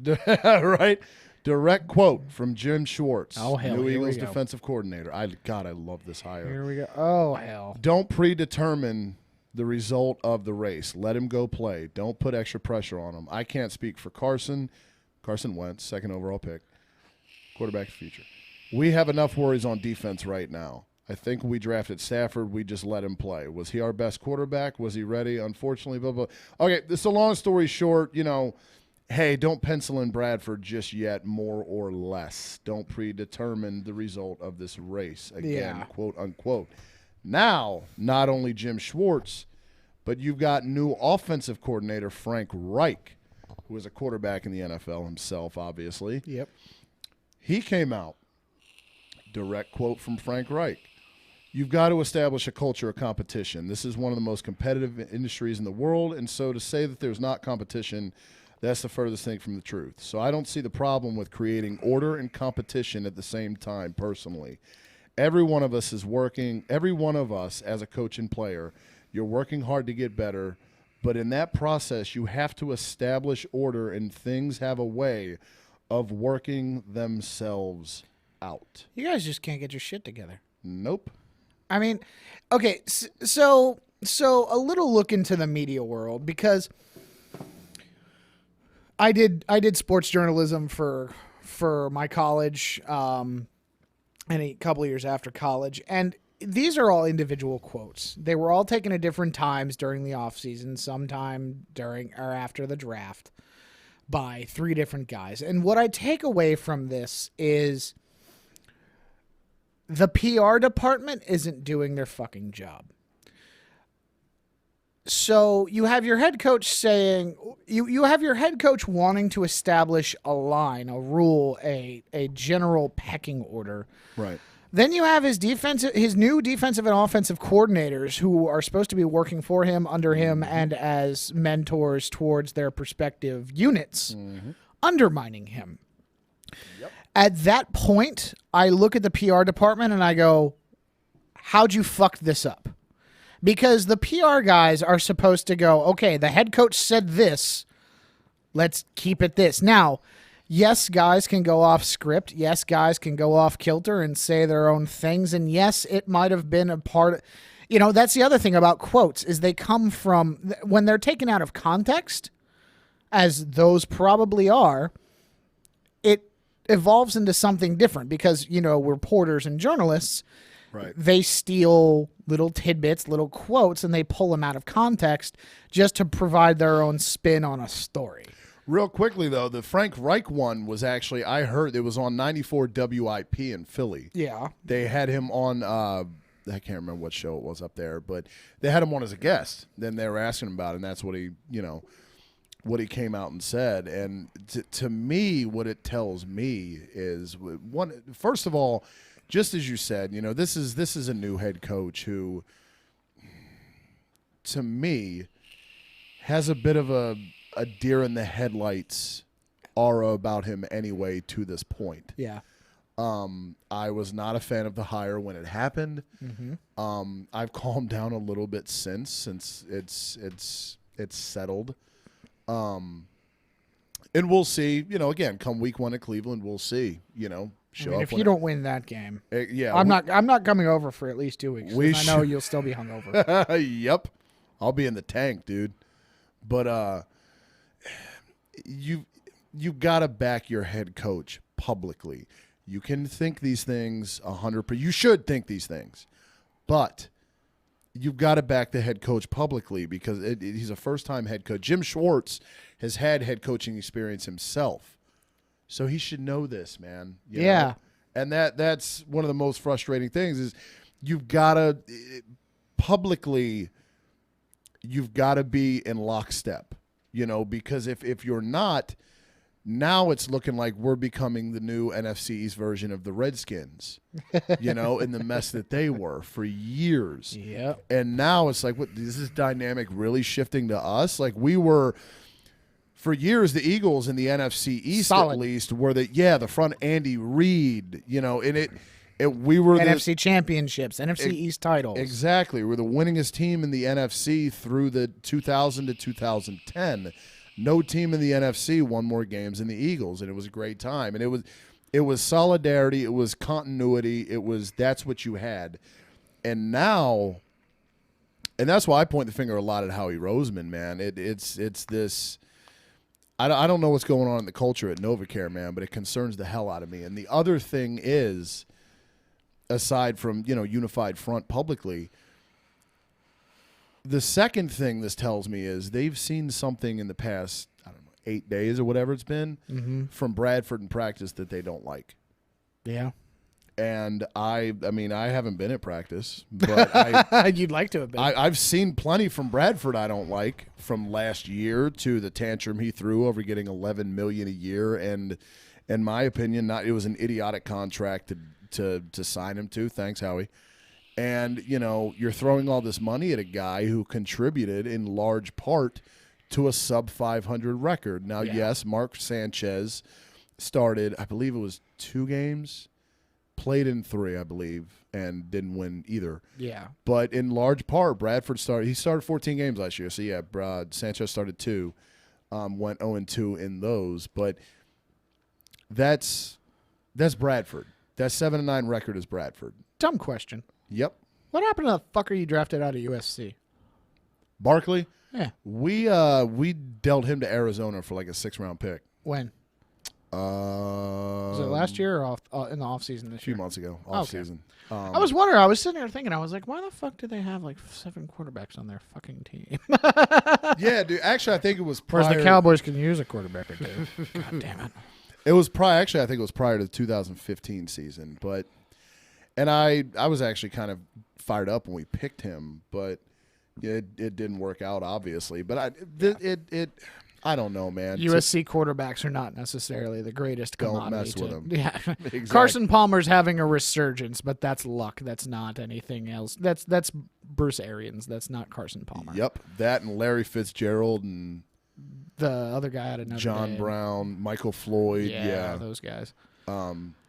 E: Right? Direct quote from Jim Schwartz,
F: oh, hell,
E: new
F: here
E: Eagles
F: we go.
E: Defensive coordinator. I love this hire.
F: Here we go. Oh, hell.
E: Don't predetermine the result of the race. Let him go play. Don't put extra pressure on him. I can't speak for Carson Wentz, second overall pick, quarterback of the future. We have enough worries on defense right now. I think we drafted Stafford. We just let him play. Was he our best quarterback? Was he ready? Unfortunately, blah, blah. Okay, this is a long story short, hey, don't pencil in Bradford just yet, more or less. Don't predetermine the result of this race. Again, quote, unquote. Now, not only Jim Schwartz, but you've got new offensive coordinator Frank Reich, who is a quarterback in the NFL himself, obviously.
F: Yep.
E: He came out. Direct quote from Frank Reich. You've got to establish a culture of competition. This is one of the most competitive industries in the world, and so to say that there's not competition, that's the furthest thing from the truth. So I don't see the problem with creating order and competition at the same time, personally. Every one of us is working, every one of us as a coach and player, you're working hard to get better, but in that process, you have to establish order, and things have a way of working themselves out.
F: You guys just can't get your shit together.
E: Nope.
F: I mean, okay, so a little look into the media world, because I did sports journalism for my college, and a couple of years after college. And these are all individual quotes. They were all taken at different times during the offseason, sometime during or after the draft, by 3 different guys. And what I take away from this is the PR department isn't doing their fucking job. So you have your head coach saying, you have your head coach wanting to establish a line, a rule, a general pecking order.
E: Right.
F: Then you have his new defensive and offensive coordinators who are supposed to be working for him, under him, and as mentors towards their respective units, undermining him. Yep. At that point, I look at the PR department and I go, how'd you fuck this up? Because the PR guys are supposed to go, okay, the head coach said this, let's keep it this. Now, yes, guys can go off script. Yes, guys can go off kilter and say their own things. And yes, it might have been a part of, that's the other thing about quotes is they come from, when they're taken out of context, as those probably are, it evolves into something different because, reporters and journalists,
E: right,
F: they steal little tidbits, little quotes, and they pull them out of context just to provide their own spin on a story.
E: Real quickly, though, the Frank Reich one was actually, I heard it was on 94 WIP in Philly.
F: Yeah.
E: They had him on, I can't remember what show it was up there, but they had him on as a guest. Then they were asking him about it, and that's what he, what he came out and said. And to me, what it tells me is, first of all, just as you said, this is a new head coach who, to me, has a bit of a deer in the headlights aura about him anyway to this point.
F: Yeah.
E: I was not a fan of the hire when it happened. Mm-hmm. I've calmed down a little bit since it's settled. And we'll see, again, come week 1 at Cleveland, we'll see,
F: if you don't win that game,
E: yeah,
F: I'm not coming over for at least 2 weeks. I know you'll still be hungover.
E: Yep, I'll be in the tank, dude. But you got to back your head coach publicly. You can think these things 100%. You should think these things, but you've got to back the head coach publicly because he's a first-time head coach. Jim Schwartz has had head coaching experience himself. So he should know this, man. You know? And that's one of the most frustrating things is you've got to publicly you've got to be in lockstep, because if you're not, now it's looking like we're becoming the new NFC East version of the Redskins, in the mess that they were for years.
F: Yeah.
E: And now it's like, what, is this dynamic really shifting to us? Like we were – for years, the Eagles in the NFC East,
F: solid,
E: at least, were the front Andy Reid, and we were
F: NFC championships, NFC East titles.
E: Exactly. We're the winningest team in the NFC through the 2000 to 2010. No team in the NFC won more games than the Eagles, and it was a great time. And it was solidarity, it was continuity, that's what you had. And now, and that's why I point the finger a lot at Howie Roseman, man. It's this. I don't know what's going on in the culture at NovaCare, man, but it concerns the hell out of me. And the other thing is, aside from, unified front publicly, the second thing this tells me is they've seen something in the past, 8 days or whatever it's been, from Bradford in practice that they don't like.
F: Yeah.
E: And I haven't been at practice, but
F: you'd like to have been.
E: I've seen plenty from Bradford I don't like, from last year to the tantrum he threw over getting $11 million a year, and in my opinion, it was an idiotic contract to sign him to. Thanks, Howie. And you're throwing all this money at a guy who contributed in large part to a sub 500 record. Now, yes, Mark Sanchez started, I believe it was 2 games. Played in 3, I believe, and didn't win either.
F: Yeah.
E: But in large part, Bradford started 14 games last year. So, yeah, Sanchez started 2, went 0-2 in those. But that's Bradford. That 7-9 record is Bradford.
F: Dumb question.
E: Yep.
F: What happened to the fucker you drafted out of USC?
E: Barkley?
F: Yeah.
E: We dealt him to Arizona for like a 6th-round pick.
F: When?
E: Was
F: last year or in the off season this
E: A few
F: year?
E: months ago, off season.
F: I was wondering. I was sitting there thinking. I was like, why the fuck do they have like 7 quarterbacks on their fucking team?
E: Yeah, dude. Actually, I think it was
F: Whereas
E: prior.
F: the Cowboys can use a quarterback or two. God damn it.
E: It was prior. Actually, I think it was prior to the 2015 season. And I was actually kind of fired up when we picked him, but it didn't work out, obviously. But I don't know, man.
F: USC quarterbacks are not necessarily the greatest
E: Don't
F: commodity.
E: mess with them.
F: Yeah.
E: Exactly.
F: Carson Palmer's having a resurgence, but that's luck. That's not anything else. That's Bruce Arians. That's not Carson Palmer.
E: Yep, that and Larry Fitzgerald and
F: The other guy out of Notre
E: John
F: Dame.
E: Brown, Michael Floyd. Yeah.
F: Those guys.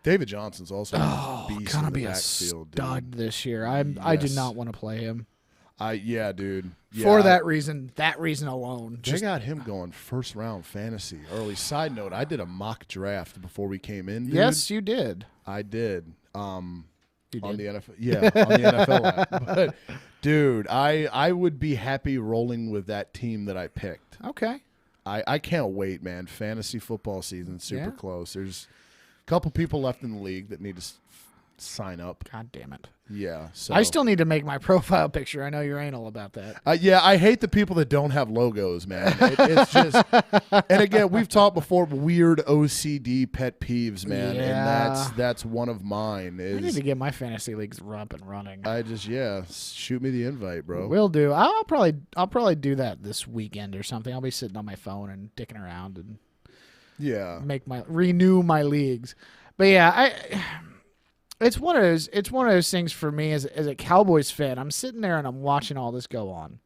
E: David Johnson's also a beast
F: Gonna
E: in the
F: be a
E: backfield,
F: stud
E: dude.
F: this year. I do
E: Yes.
F: not want to play him.
E: Dude. Yeah,
F: For that reason alone.
E: They got him going first round fantasy early. Side note, I did a mock draft before we came in, dude.
F: Yes, you did.
E: I did.
F: You
E: On
F: did?
E: the NFL. Yeah, on the NFL app. But dude, I would be happy rolling with that team that I picked.
F: Okay.
E: I can't wait, man. Fantasy football season's super
F: Yeah.
E: close. There's a couple people left in the league that need to sign up.
F: God damn it.
E: Yeah. So
F: I still need to make my profile picture. I know you're anal about that.
E: yeah, I hate the people that don't have logos, man. It's just, and again, we've talked before, weird OCD pet peeves, man,
F: Yeah.
E: and that's one of mine.
F: I need
E: Is
F: to get my fantasy leagues up and running.
E: shoot me the invite, bro.
F: Will do. I'll probably do that this weekend or something. I'll be sitting on my phone and dicking around and
E: Yeah,
F: renew my leagues. But yeah, it's one of those things for me as a Cowboys fan. I'm sitting there and I'm watching all this go on.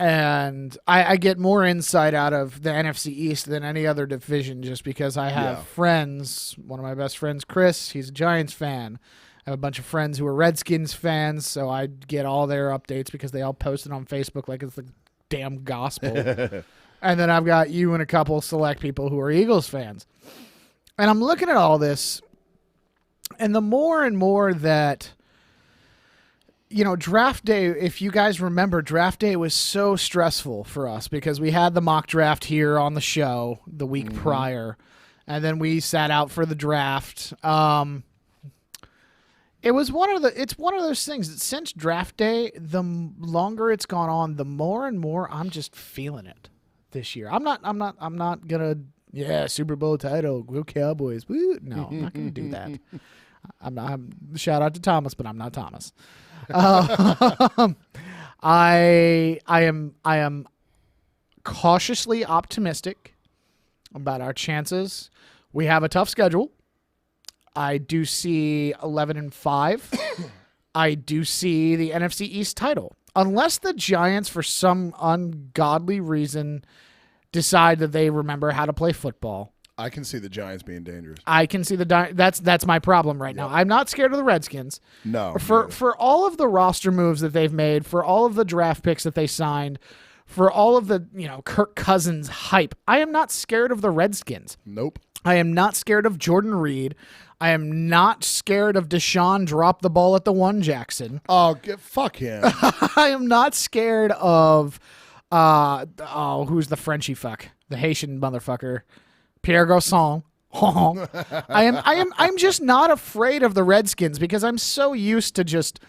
F: And I get more insight out of the NFC East than any other division just because I have friends. One of my best friends, Chris, he's a Giants fan. I have a bunch of friends who are Redskins fans, so I get all their updates because they all post it on Facebook like it's the damn gospel. And then I've got you and a couple select people who are Eagles fans. And I'm looking at all this, and the more and more that, draft day, if you guys remember, draft day was so stressful for us because we had the mock draft here on the show the week prior, and then we sat out for the draft. It's one of those things that since draft day, the longer it's gone on, the more and more I'm just feeling it this year. I'm not gonna Super Bowl title, go Cowboys. Woo. No, I'm not gonna do that. I'm shout out to Thomas, but I'm not Thomas. I am cautiously optimistic about our chances. We have a tough schedule. I do see 11-5. I do see the NFC East title. Unless the Giants, for some ungodly reason, decide that they remember how to play football.
E: I can see the Giants being dangerous.
F: I can see that's my problem right now. I'm not scared of the Redskins.
E: No.
F: For all of the roster moves that they've made, for all of the draft picks that they signed, for all of the, Kirk Cousins hype, I am not scared of the Redskins.
E: Nope.
F: I am not scared of Jordan Reed. I am not scared of Deshaun drop the ball at the 1 Jackson.
E: Oh, fuck him.
F: I am not scared of who's the Frenchy fuck? The Haitian motherfucker. Pierre Garçon. I'm just not afraid of the Redskins because I'm so used to just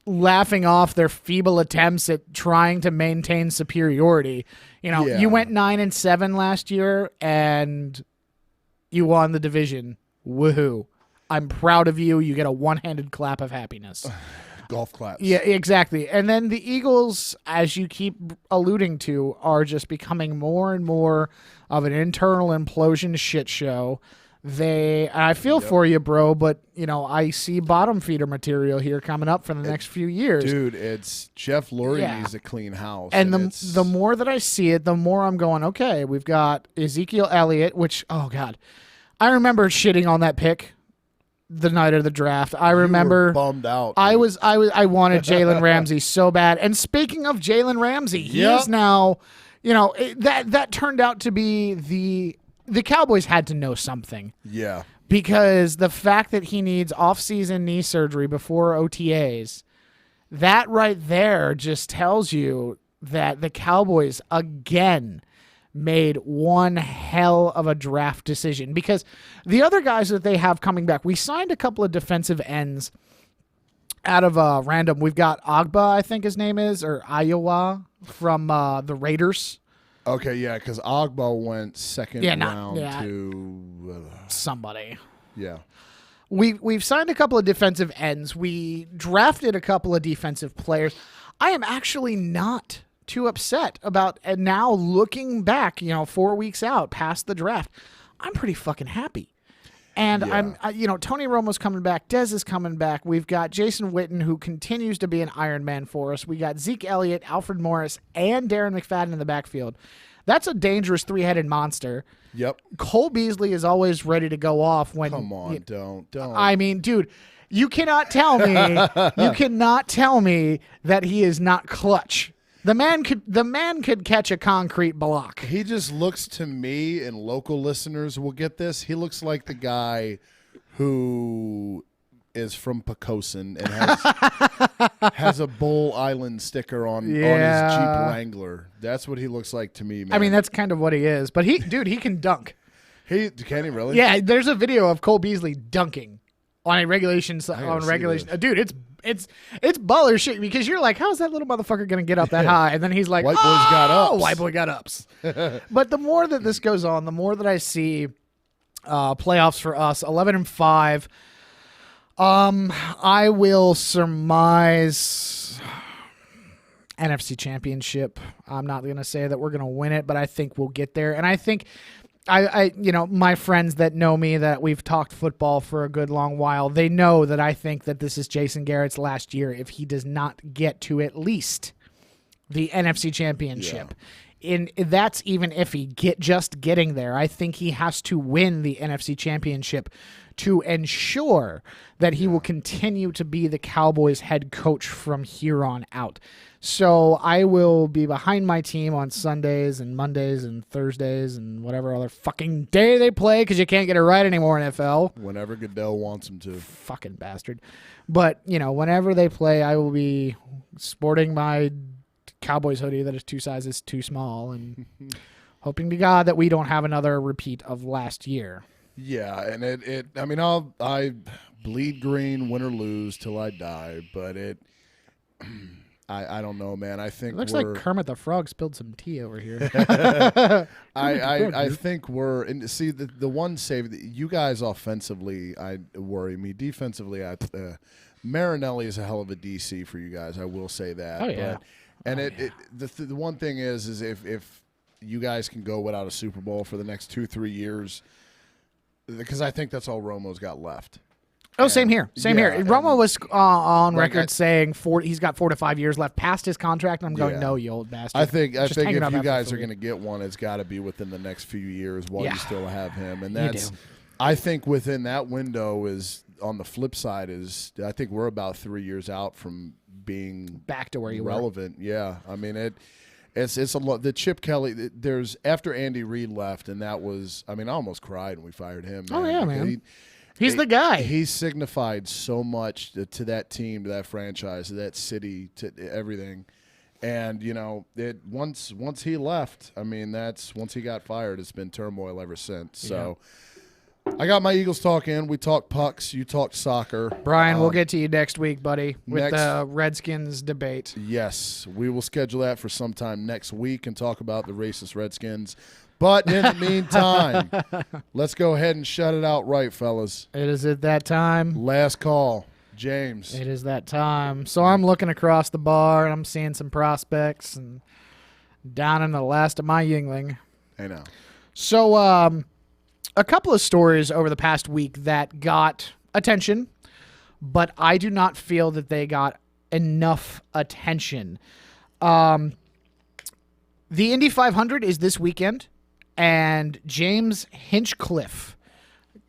F: laughing off their feeble attempts at trying to maintain superiority. You went 9-7 last year and you won the division. Woohoo. I'm proud of you. You get a one-handed clap of happiness.
E: Golf claps.
F: Yeah, exactly. And then the Eagles, as you keep alluding to, are just becoming more and more of an internal implosion shit show. I feel for you, bro, but, I see bottom feeder material here coming up for the next few years.
E: Dude, it's Jeff Lurie needs a clean house.
F: And the more that I see it, the more I'm going, okay, we've got Ezekiel Elliott, which, oh, God. I remember shitting on that pick the night of the draft. I remember
E: bummed out.
F: I wanted Jalen Ramsey so bad. And speaking of Jalen Ramsey, he is now, that turned out to be the Cowboys had to know something.
E: Yeah.
F: Because the fact that he needs off-season knee surgery before OTAs, that right there just tells you that the Cowboys again made one hell of a draft decision, because the other guys that they have coming back, we signed a couple of defensive ends out of random. We've got Agba, I think his name is, or Iowa from the Raiders.
E: Okay, yeah, because Agba went second round to
F: somebody.
E: Yeah.
F: We've signed a couple of defensive ends. We drafted a couple of defensive players. I am actually not too upset about, and now looking back, 4 weeks out past the draft, I'm pretty fucking happy. And Tony Romo's coming back. Dez is coming back. We've got Jason Witten, who continues to be an Iron Man for us. We got Zeke Elliott, Alfred Morris, and Darren McFadden in the backfield. That's a dangerous three-headed monster.
E: Yep.
F: Cole Beasley is always ready to go off when.
E: Come on, don't.
F: I mean, dude, you cannot tell me. That he is not clutch. The man could catch a concrete block.
E: He just looks to me, and local listeners will get this. He looks like the guy who is from Pocosin and has a Bull Island sticker on his Jeep Wrangler. That's what he looks like to me, man.
F: I mean, that's kind of what he is. But he can dunk.
E: Can he really?
F: Yeah, there's a video of Cole Beasley dunking on a regulation. Dude, it's baller shit, because you're like, how's that little motherfucker gonna get up that high? And then he's like,
E: white boy's got ups.
F: White boy got ups. But the more that this goes on, the more that I see playoffs for us, 11-5. I will surmise NFC Championship. I'm not gonna say that we're gonna win it, but I think we'll get there. And I think my friends that know me, that we've talked football for a good long while, they know that I think that this is Jason Garrett's last year if he does not get to at least the NFC Championship. Yeah. And that's even if he just getting there. I think he has to win the NFC Championship to ensure that he will continue to be the Cowboys head coach from here on out. So I will be behind my team on Sundays and Mondays and Thursdays and whatever other fucking day they play, because you can't get it right anymore in NFL.
E: Whenever Goodell wants him to.
F: Fucking bastard. But, whenever they play, I will be sporting my Cowboys hoodie that is 2 sizes too small, and hoping to God that we don't have another repeat of last year.
E: Yeah, and I bleed green, win or lose, till I die, but I don't know, man. I think
F: it looks like Kermit the Frog spilled some tea over here.
E: I think we're and see the one save that you guys offensively worry me. Defensively, Marinelli is a hell of a DC for you guys. I will say that.
F: Oh yeah.
E: The one thing is if you guys can go without a Super Bowl for the next 2-3 years, because I think that's all Romo's got left.
F: Oh, same here. Romo was on record saying he's got 4 to 5 years left past his contract, and I'm going, no, you old bastard.
E: I think if you guys are going to get one, it's got to be within the next few years while you still have him, and that's. I think within that window is on the flip side is I think we're about 3 years out from being
F: back to where you
E: relevant. Were. Yeah, I mean it's a lot. The Chip Kelly. There's after Andy Reid left, and that was. I mean, I almost cried when we fired him. Man.
F: Oh yeah, man. He's the guy.
E: He signified so much to that team, to that franchise, to that city, to everything. And, once he left, I mean, once he got fired, it's been turmoil ever since. So I got my Eagles talk in. We talked pucks. You talked soccer.
F: Brian, we'll get to you next week, buddy, with the Redskins debate.
E: Yes, we will schedule that for sometime next week and talk about the racist Redskins. But in the meantime, let's go ahead and shut it out right, fellas.
F: It is at that time.
E: Last call. James.
F: It is that time. So I'm looking across the bar, and I'm seeing some prospects and down in the last of my Yingling.
E: I know.
F: So a couple of stories over the past week that got attention, but I do not feel that they got enough attention. The Indy 500 is this weekend. And James Hinchcliffe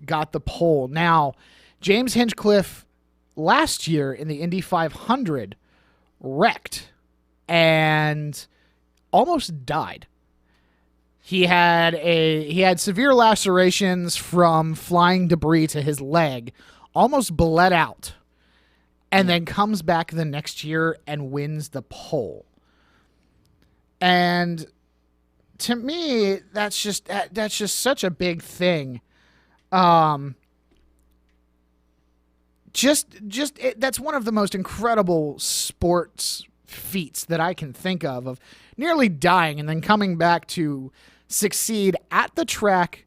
F: got the pole. Now, James Hinchcliffe last year in the Indy 500 wrecked and almost died. He had severe lacerations from flying debris to his leg, almost bled out, and then comes back the next year and wins the pole. And to me, that's just such a big thing. That's one of the most incredible sports feats that I can think of nearly dying and then coming back to succeed at the track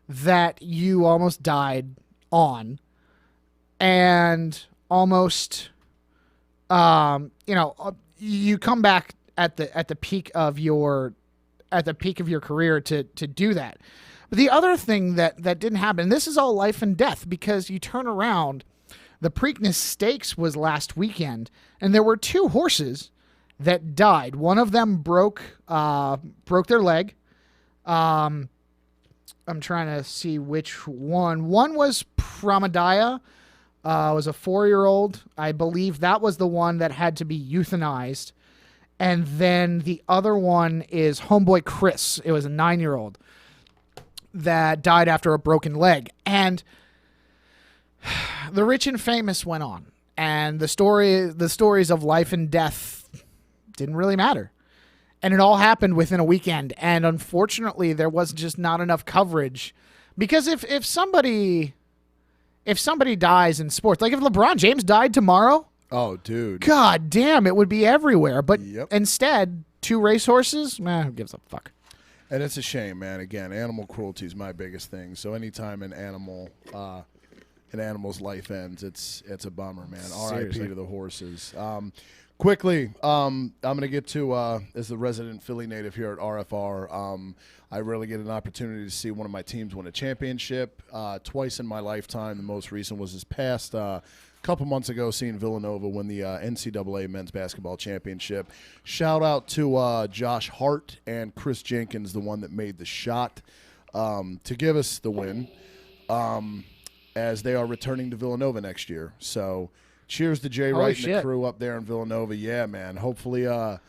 F: that you almost died on, and almost, you come back at the peak of your career to do that. But the other thing that didn't happen, this is all life and death, because you turn around, the Preakness Stakes was last weekend, and there were 2 horses that died. One of them broke their leg. I'm trying to see which one. One was Promedia, was a 4-year-old. I believe that was the one that had to be euthanized. And then the other one is Homeboy Chris. It was a 9-year-old that died after a broken leg. And the rich and famous went on. And the stories of life and death didn't really matter. And it all happened within a weekend. And unfortunately, there was just not enough coverage. Because if somebody dies in sports, like if LeBron James died tomorrow,
E: oh, dude,
F: God damn, it would be everywhere. But instead, 2 racehorses, who gives a fuck?
E: And it's a shame, man. Again, animal cruelty is my biggest thing. So anytime an animal's life ends, it's a bummer, man. R.I.P. to the horses. Quickly, I'm going to get to, as the resident Philly native here at RFR, I really get an opportunity to see one of my teams win a championship twice in my lifetime. The most recent was this past couple months ago, seeing Villanova win the NCAA men's basketball championship. Shout out to Josh Hart and Chris Jenkins, the one that made the shot to give us the win, as they are returning to Villanova next year. So cheers to Jay Wright and the crew up there in Villanova. Yeah, man. Hopefully we'll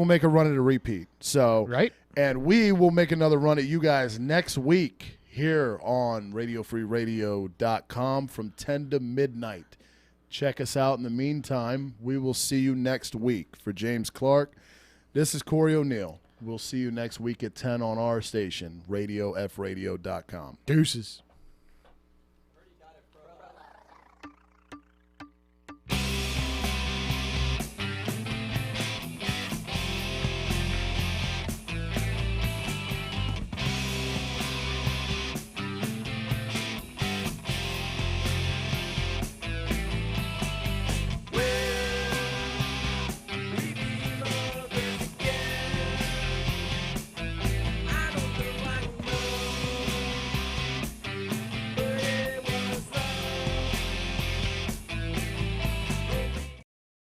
E: make a run at a repeat. So
F: right.
E: And we will make another run at you guys next week here on RadioFreeRadio.com from 10 to midnight. Check us out. In the meantime, we will see you next week. For James Clark, this is Corey O'Neill. We'll see you next week at 10 on our station, RadioFRadio.com.
F: Deuces.